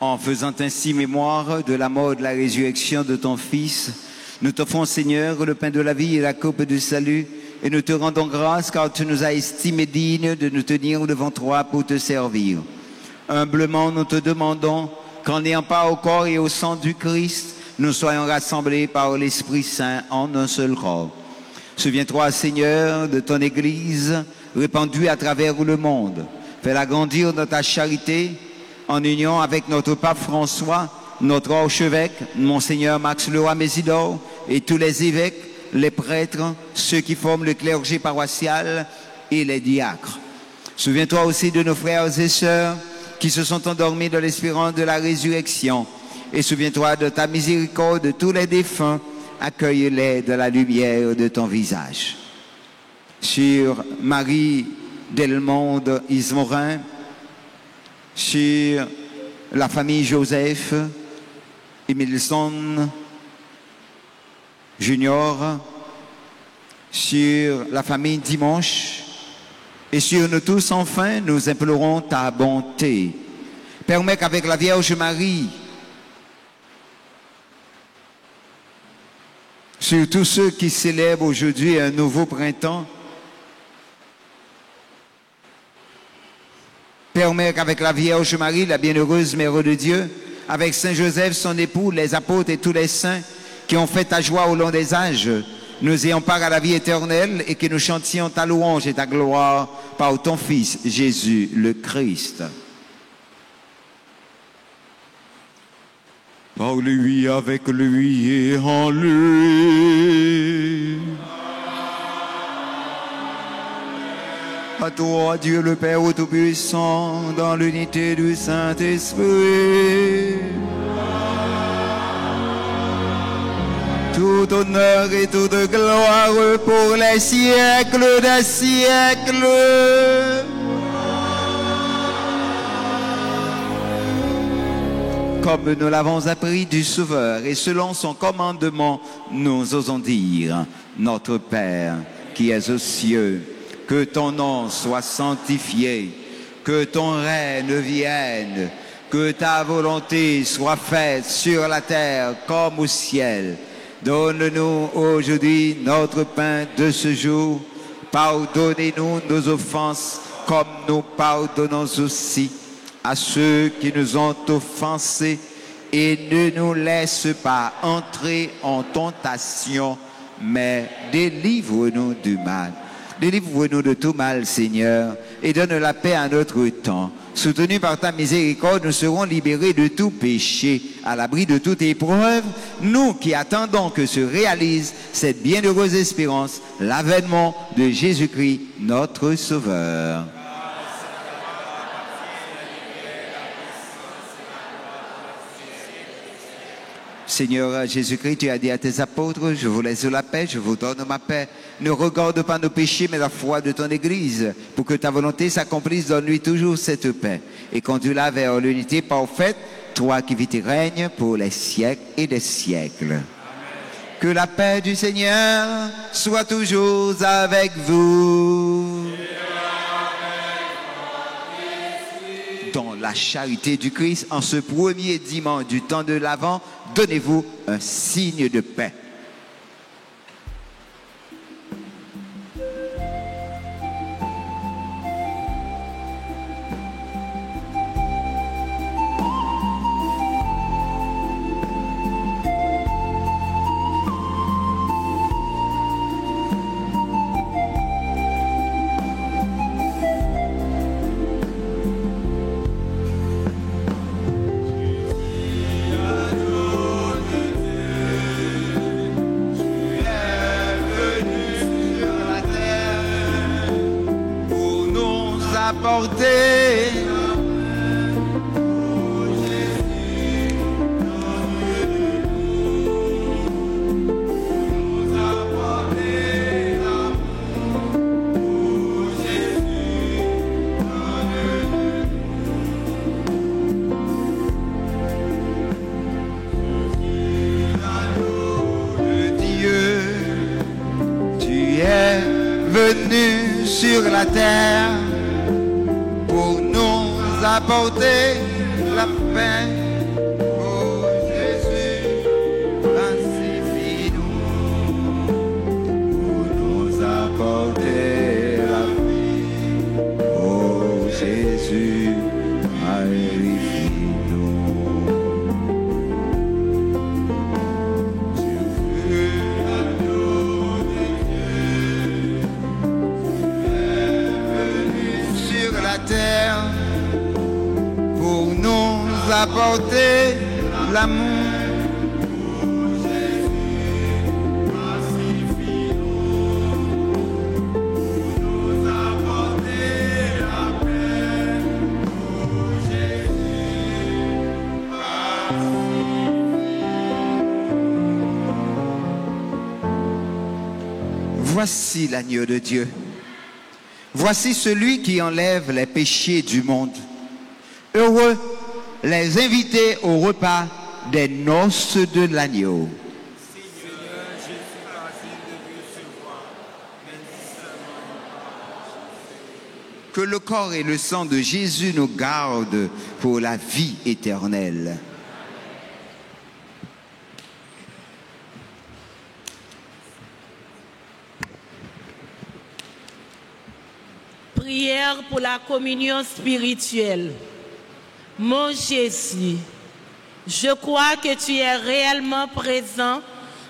B: En faisant ainsi mémoire de la mort et de la résurrection de ton Fils, nous t'offrons, Seigneur, le pain de la vie et la coupe du salut, et nous te rendons grâce car tu nous as estimés dignes de nous tenir devant toi pour te servir. Humblement, nous te demandons qu'en n'ayant pas au corps et au sang du Christ, nous soyons rassemblés par l'Esprit Saint en un seul corps. Souviens-toi, Seigneur, de ton Église répandue à travers le monde. Fais-la grandir dans ta charité, en union avec notre pape François, notre archevêque, Monseigneur Max Leroy Mésidor, et tous les évêques, les prêtres, ceux qui forment le clergé paroissial et les diacres. Souviens-toi aussi de nos frères et sœurs qui se sont endormis dans l'espérance de la résurrection. Et souviens-toi de ta miséricorde de tous les défunts, accueille-les de la lumière de ton visage. Sur Marie Delmonde Ismorin, sur la famille Joseph, Emilson Junior, sur la famille Dimanche, et sur nous tous, enfin, nous implorons ta bonté. Permets qu'avec la Vierge Marie, sur tous ceux qui célèbrent aujourd'hui un nouveau printemps. Permets qu'avec la Vierge Marie, la bienheureuse Mère de Dieu, avec Saint Joseph, son époux, les apôtres et tous les saints qui ont fait ta joie au long des âges, nous ayons part à la vie éternelle et que nous chantions ta louange et ta gloire par ton Fils, Jésus le Christ. Par lui, avec lui et en lui. À toi, Dieu le Père Tout-Puissant, dans l'unité du Saint-Esprit. Tout honneur et toute gloire pour les siècles des siècles. Comme nous l'avons appris du Sauveur et selon son commandement, nous osons dire, notre Père qui es aux cieux, que ton nom soit sanctifié, que ton règne vienne, que ta volonté soit faite sur la terre comme au ciel. Donne-nous aujourd'hui notre pain de ce jour. Pardonnez-nous nos offenses comme nous pardonnons aussi à ceux qui nous ont offensés. Et ne nous laisse pas entrer en tentation, mais délivre-nous du mal. Délivre-nous de tout mal, Seigneur, et donne la paix à notre temps. Soutenus par ta miséricorde, nous serons libérés de tout péché, à l'abri de toute épreuve, nous qui attendons que se réalise cette bienheureuse espérance, l'avènement de Jésus-Christ, notre Sauveur. Seigneur Jésus-Christ, tu as dit à tes apôtres, je vous laisse la paix, je vous donne ma paix. Ne regarde pas nos péchés, mais la foi de ton Église. Pour que ta volonté s'accomplisse, donne-lui toujours cette paix. Et conduis-la vers l'unité parfaite, toi qui vis et règnes pour les siècles et des siècles. Amen. Que la paix du Seigneur soit toujours avec vous. Dans la charité du Christ, en ce premier dimanche du temps de l'Avent, donnez-vous un signe de paix. Venu sur la terre pour nous apporter la paix. Oh Jésus, pacifie-nous pour nous apporter la paix. Oh Jésus, pacifie-nous. Terre pour nous apporter l'amour. Oh Jésus, pacifie-nous pour nous apporter la paix. Oh Jésus, pacifie-nous. Voici l'agneau de Dieu. Voici celui qui enlève les péchés du monde. Heureux les invités au repas des noces de l'agneau. Que le corps et le sang de Jésus nous gardent pour la vie éternelle.
A: pour la communion spirituelle. Mon Jésus, je crois que tu es réellement présent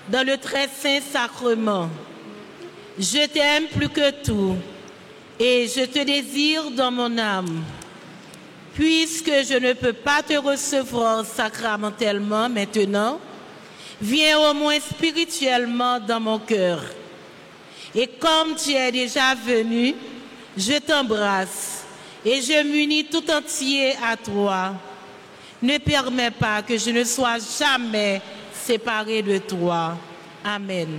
A: dans le très saint sacrement. Je t'aime plus que tout et je te désire dans mon âme. Puisque je ne peux pas te recevoir sacramentellement maintenant, viens au moins spirituellement dans mon cœur. Et comme tu es déjà venu, je t'embrasse et je m'unis tout entier à toi. Ne permets pas que je ne sois jamais séparé de toi. Amen.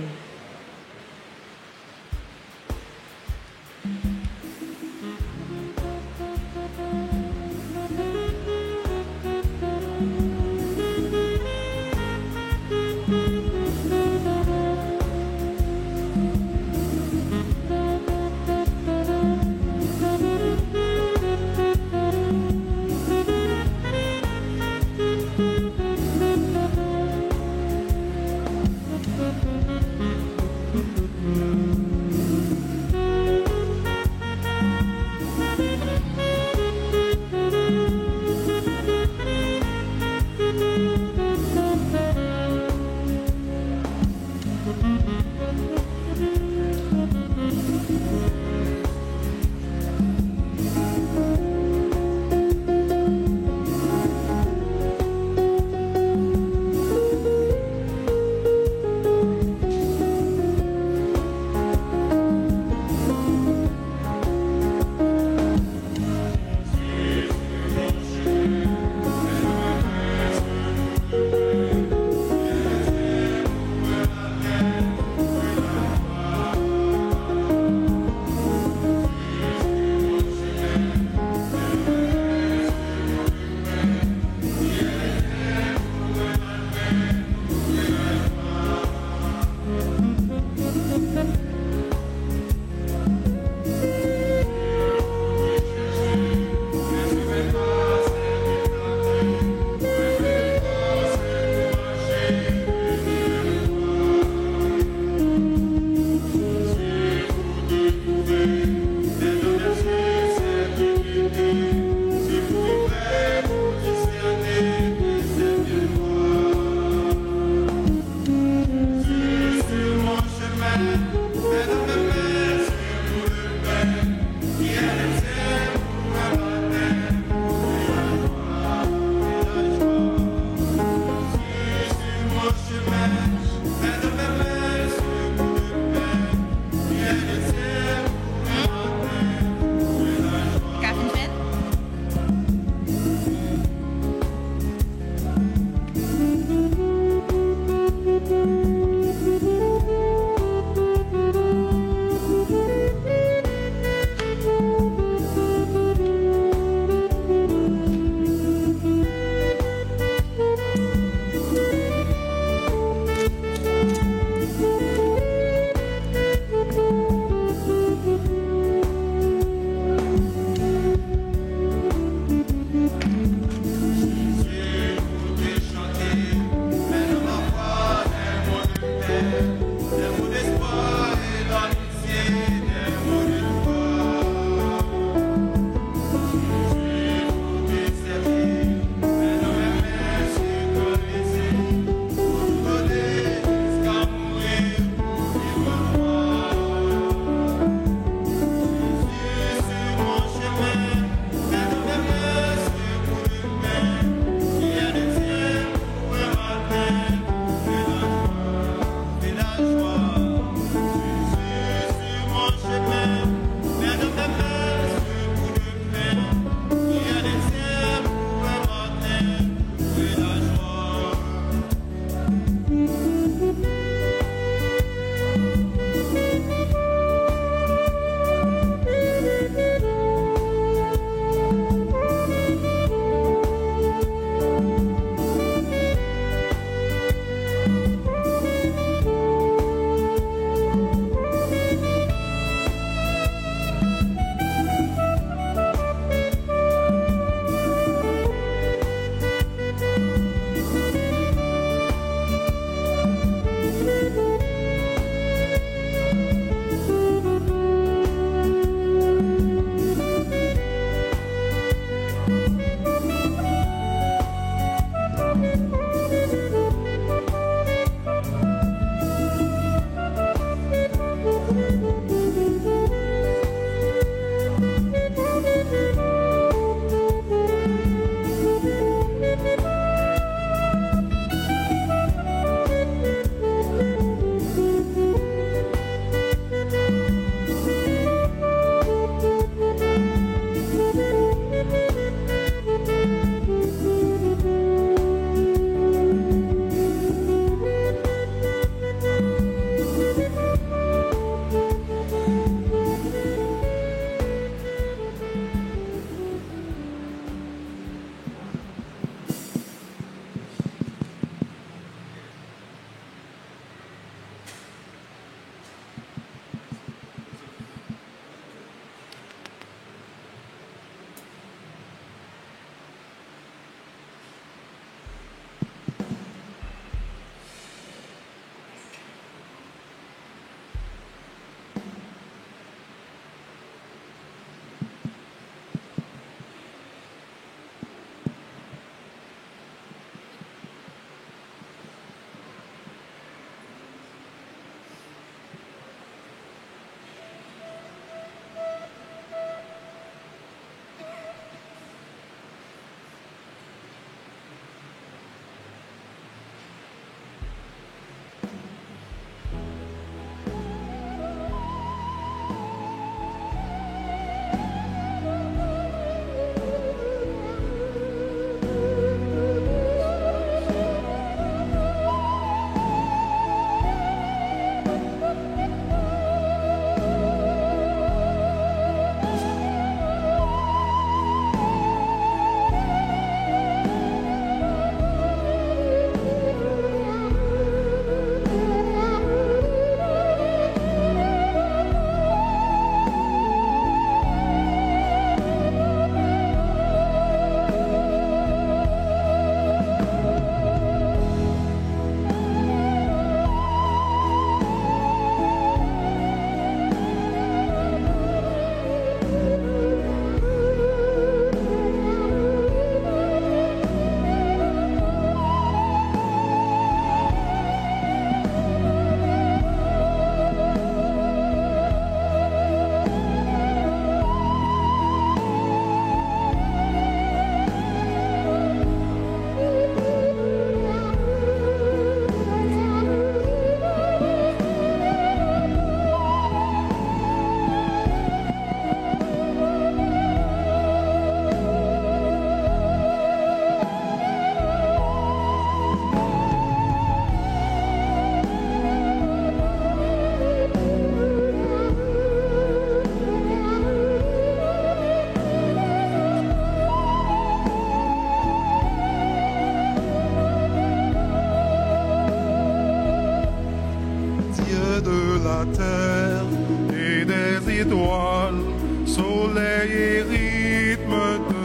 G: de la terre et des étoiles, soleil et rythme de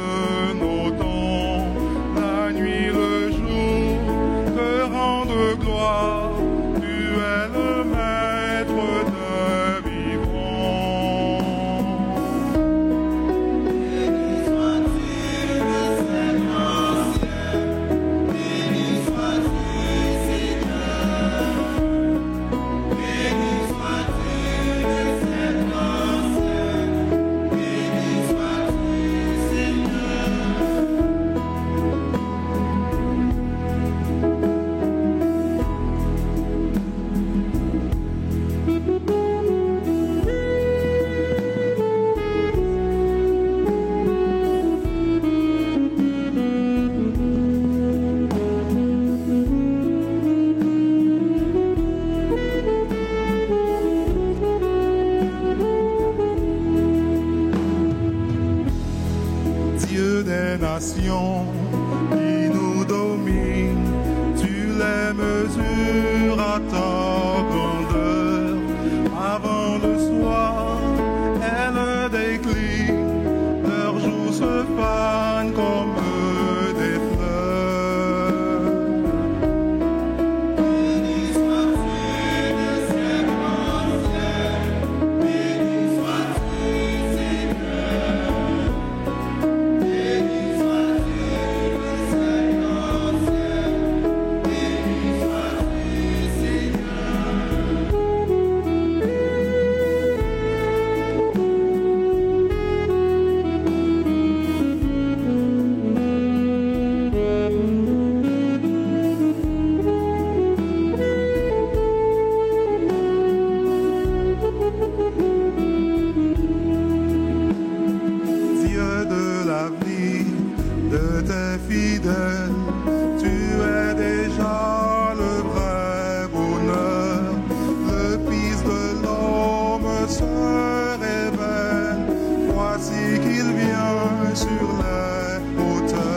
G: nos temps, la nuit, le jour, te rendent gloire, tu es le maître de vivant. Béni sois-tu le Seigneur, béni sois-tu Seigneur, béni sois-tu le Seigneur, béni sois-tu Seigneur. Dieu des nations qui nous domine, tu les mesures à ta grandeur. Avant le soir et le déclin, leurs jours se fanent comme des fleurs. Béni sois-tu le Seigneur, béni sois-tu Seigneur. Béni sois-tu le Seigneur, béni sois-tu Seigneur. Dieu de la vie, de tes fidèles, tu es déjà le vrai bonheur. Le Fils de l'homme se révèle, voici qu'il vient sur les hauteurs.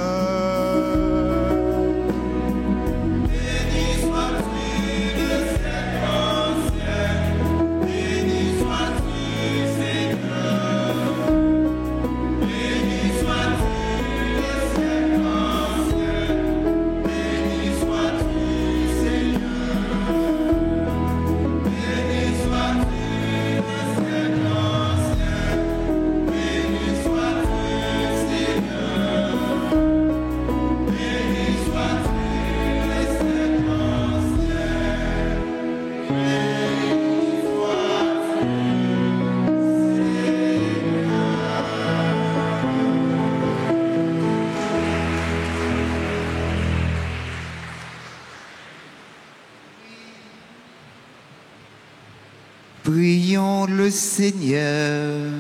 G: Béni sois-tu le Seigneur, béni sois-tu Seigneur. Béni sois-tu le Seigneur, béni sois-tu Seigneur. Béni sois-tu le Seigneur, béni sois-tu Seigneur. Béni sois-tu le Seigneur,
B: Prions le Seigneur.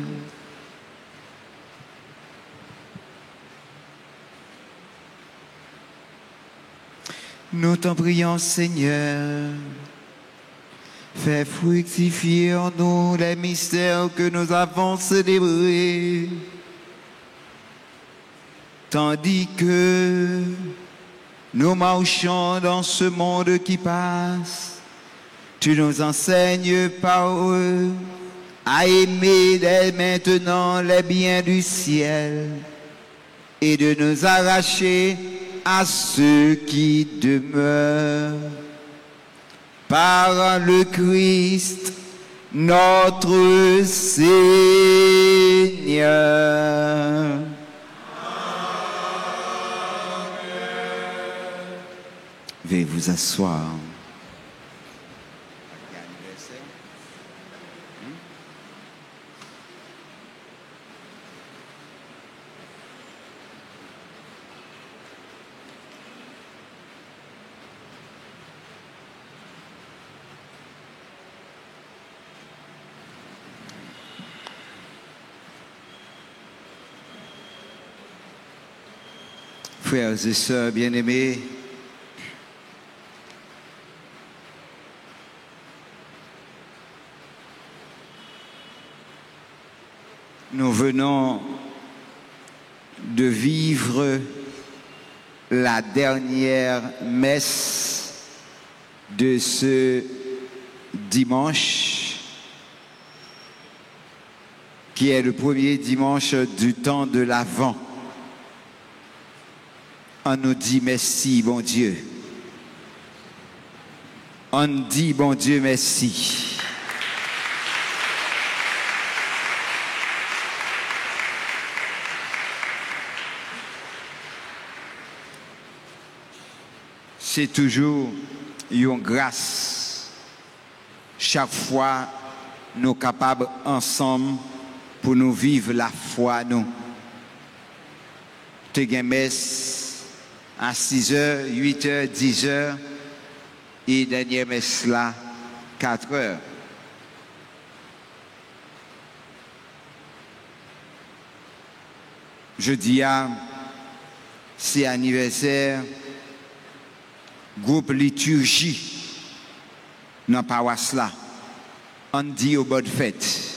B: Nous t'en prions, Seigneur. Fais fructifier en nous les mystères que nous avons célébrés, tandis que nous marchons dans ce monde qui passe. Tu nous enseignes par eux à aimer dès maintenant les biens du ciel et de nous arracher à ceux qui demeurent. Par le Christ, notre Seigneur. Veuillez vous asseoir. Frères et sœurs bien-aimés, nous venons de vivre la dernière messe de ce dimanche qui est le premier dimanche du temps de l'Avent. On nous dit merci, bon Dieu. On dit, bon Dieu, merci. C'est toujours une grâce. Chaque fois, nous sommes capables ensemble pour nous vivre la foi, nous. Tu as messe à 6h, 8h, 10h. Et dernière messe là, 4h. Jeudi, c'est anniversaire, groupe liturgie dans la paroisse là. On dit au bonne fête.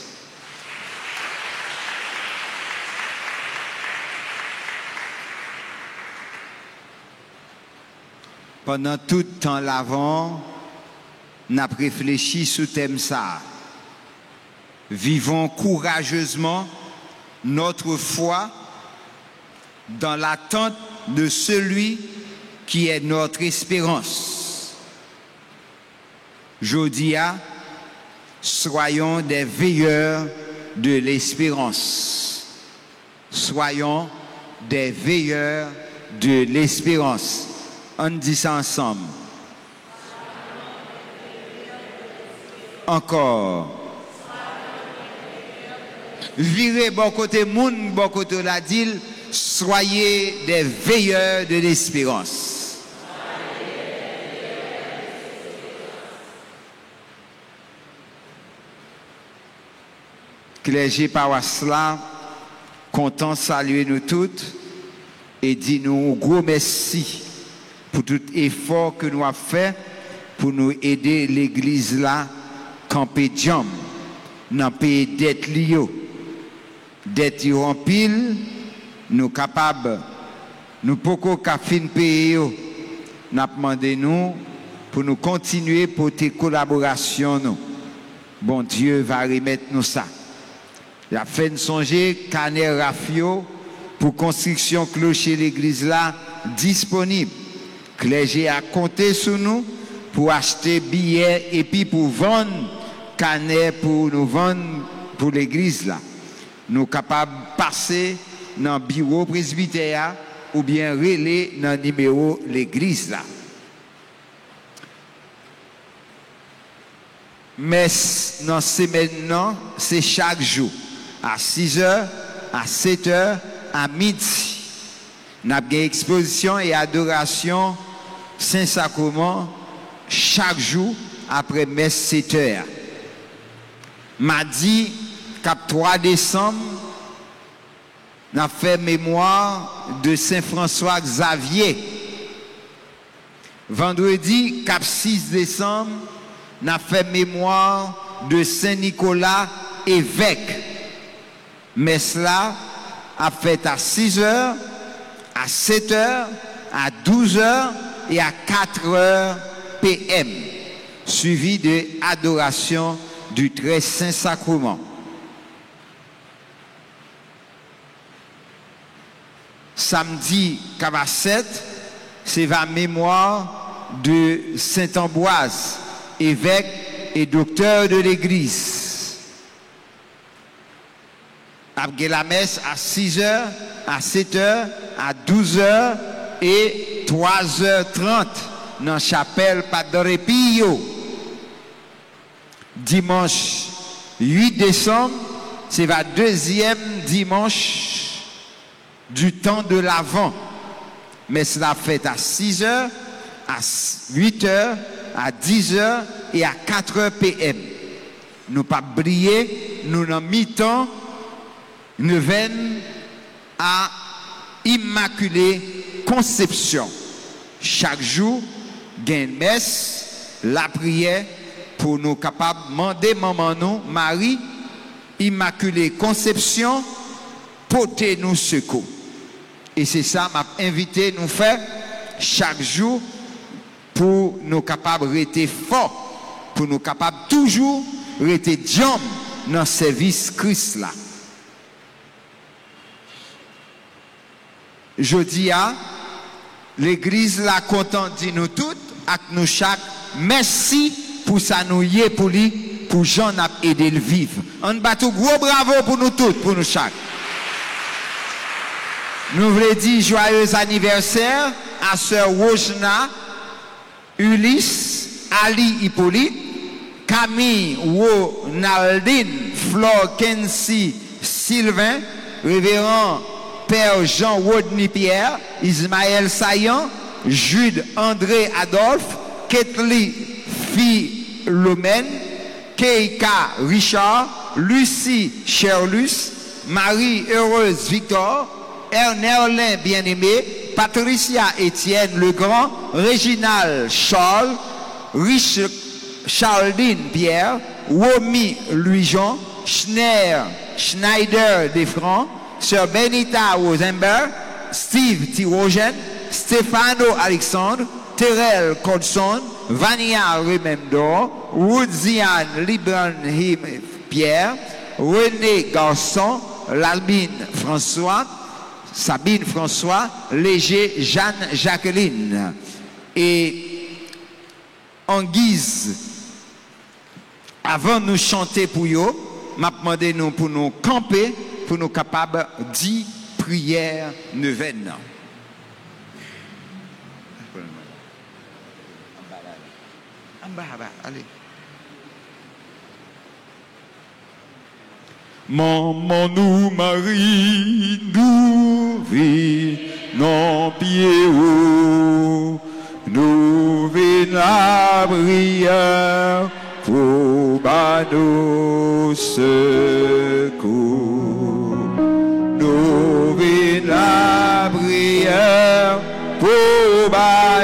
B: Pendant tout le temps l'avant, nous avons réfléchi sur le thème ça. Vivons courageusement notre foi dans l'attente de celui qui est notre espérance. Jodia, soyons des veilleurs de l'espérance. Soyons des veilleurs de l'espérance. On dit ça ensemble. Encore. Virez bon côté moun, bon côté la dile, soyez des veilleurs de l'espérance. Clergé paroisse là, content saluer nous toutes et dit nous un gros merci pour tout effort que nous avons fait pour nous aider l'église là camper jam dans pays d'être lio d'être en pile nous capables nous poko ka fin payer n'a demandé nous pour nous continuer pour tes collaborations nous bon Dieu va remettre nous ça la fait songer Canet Rafio pour construction clocher l'église là disponible. Clergé a compté sur nous pour acheter billets et puis pour vendre canet pour nous vendre pour l'église là. Nous capables de passer dans le bureau presbytère ou bien relais dans le numéro l'église là. Mais dans ces semaines, c'est chaque jour à 6h, à 7h, à midi. Nous avons une exposition et adoration Saint-Sacrement chaque jour après messe 7h. Mardi, 3 décembre, nous avons fait mémoire de Saint-François Xavier. Vendredi, 6 décembre, nous avons fait mémoire de Saint-Nicolas évêque. Messe là a fait à 6h, à 7h, à 12h et à 4h PM, suivi de adoration du très saint sacrement. Samedi 7, c'est la mémoire de Saint Ambroise, évêque et docteur de l'Église. Après la messe à 6h, à 7h, à 12h et 3h30 dans la chapelle Padre Pio. Dimanche 8 décembre, c'est le deuxième dimanche du temps de l'Avent. Mais cela fait à 6h, à 8h, à 10h et à 4h PM. Nous pas briller, nous n'en mi-temps, neuvaine à Immaculée Conception. Chaque jour, il y a une messe, la prière pour nous capables de demander maman nous, Marie, Immaculée Conception, porter nous secours. Et c'est ça m'a invité nous faire chaque jour pour nous capables de rester forts, pour nous capables toujours rester jambes dans le service Christ là.
F: Jodi a, l'église la content dit nous toutes, ak nous chaque, merci pour ça nous y est pour lui, pour Jean n'a aidé le vivre. On bat tout gros bravo pour nous toutes, pour nous chaque. Nous voulons dire joyeux anniversaire à sœur Wojna, Ulysse, Ali Hippolyte, Camille Wonaldine, Flore Kensi, Sylvain, révérend Père Jean Rodney Pierre, Ismaël Saillant, Jude André Adolphe, Ketli Philomène, Keika Richard, Lucie Cherlus, Marie Heureuse Victor, Ernerlin Bien-Aimé, Patricia Étienne Legrand, Réginald Charles, Rich Charline Pierre, Womi Louis-Jean, Schneider Desfrancs, Sœur Benita Rosenberg, Steve Thirogène, Stéphano Alexandre, Terrell Codson, Vania Rememdor, Woodziane Librahim Pierre, René Garçon, Sabine François, Léger Jeanne Jacqueline. Et en guise, avant de nous chanter pour eux, m'a demandé nous pour nous camper, pour nous capables 10 prières neuvaines. Allez. Maman nous Marie, nous venons pied haut, nous venons la prière pour nos secours. Nous venons la prière pour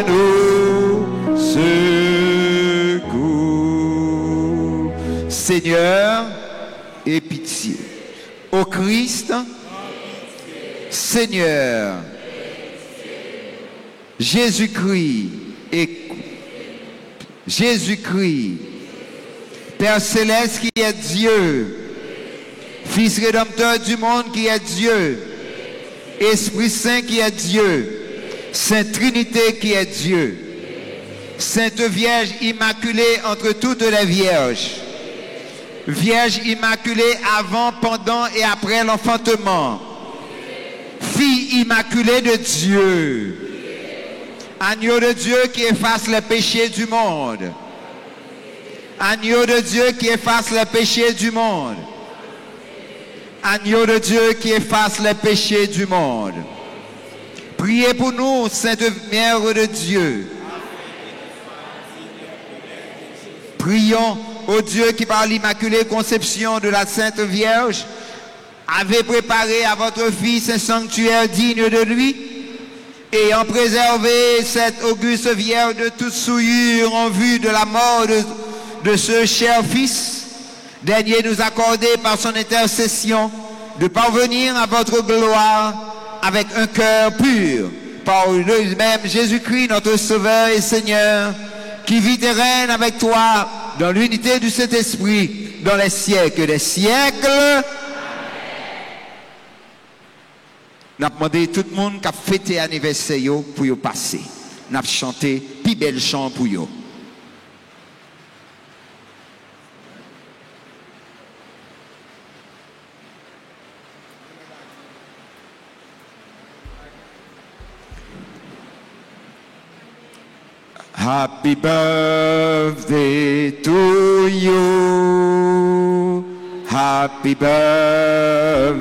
F: nos secours. Seigneur, aie pitié. Ô Christ, Seigneur, Jésus-Christ, Jésus-Christ, Père céleste qui est Dieu, Fils rédempteur du monde qui est Dieu, Esprit Saint qui est Dieu, Sainte Trinité qui est Dieu, Sainte Vierge immaculée entre toutes les vierges, Vierge immaculée avant, pendant et après l'enfantement, Fille immaculée de Dieu, Agneau de Dieu qui efface les péchés du monde, Agneau de Dieu qui efface les péchés du monde, Agneau de Dieu qui efface les péchés du monde. Priez pour nous, Sainte Mère de Dieu. Prions au Dieu qui, par l'immaculée conception de la Sainte Vierge, avait préparé à votre Fils un sanctuaire digne de lui, ayant préservé cette auguste Vierge de toute souillure en vue de la mort de ce cher Fils, daignez nous accorder par son intercession de parvenir à votre gloire avec un cœur pur, par le même Jésus-Christ, notre Sauveur et Seigneur, qui vit et règne avec toi dans l'unité du Saint-Esprit, dans les siècles des siècles. Nous avons demandé tout le monde qui a fêté l'anniversaire pour y passer. Nous avons chanté plus belle chant pour eux. Happy birthday to you. Happy birthday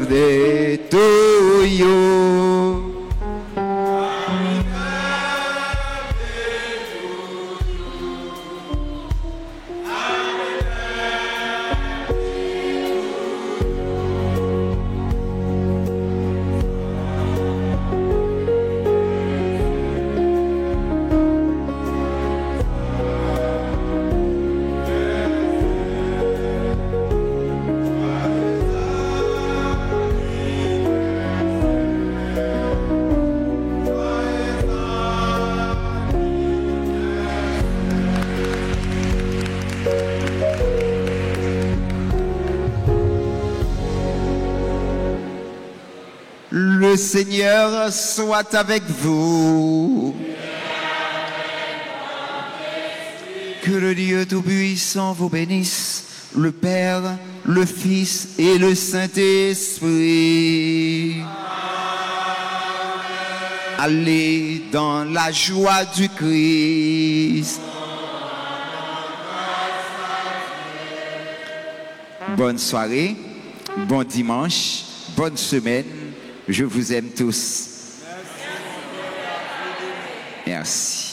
F: to you.
B: Le Seigneur soit avec vous. Que le Dieu Tout-Puissant vous bénisse, le Père, le Fils et le Saint-Esprit. Allez dans la joie du Christ. Bonne soirée, bon dimanche, bonne semaine. Je vous aime tous. Merci.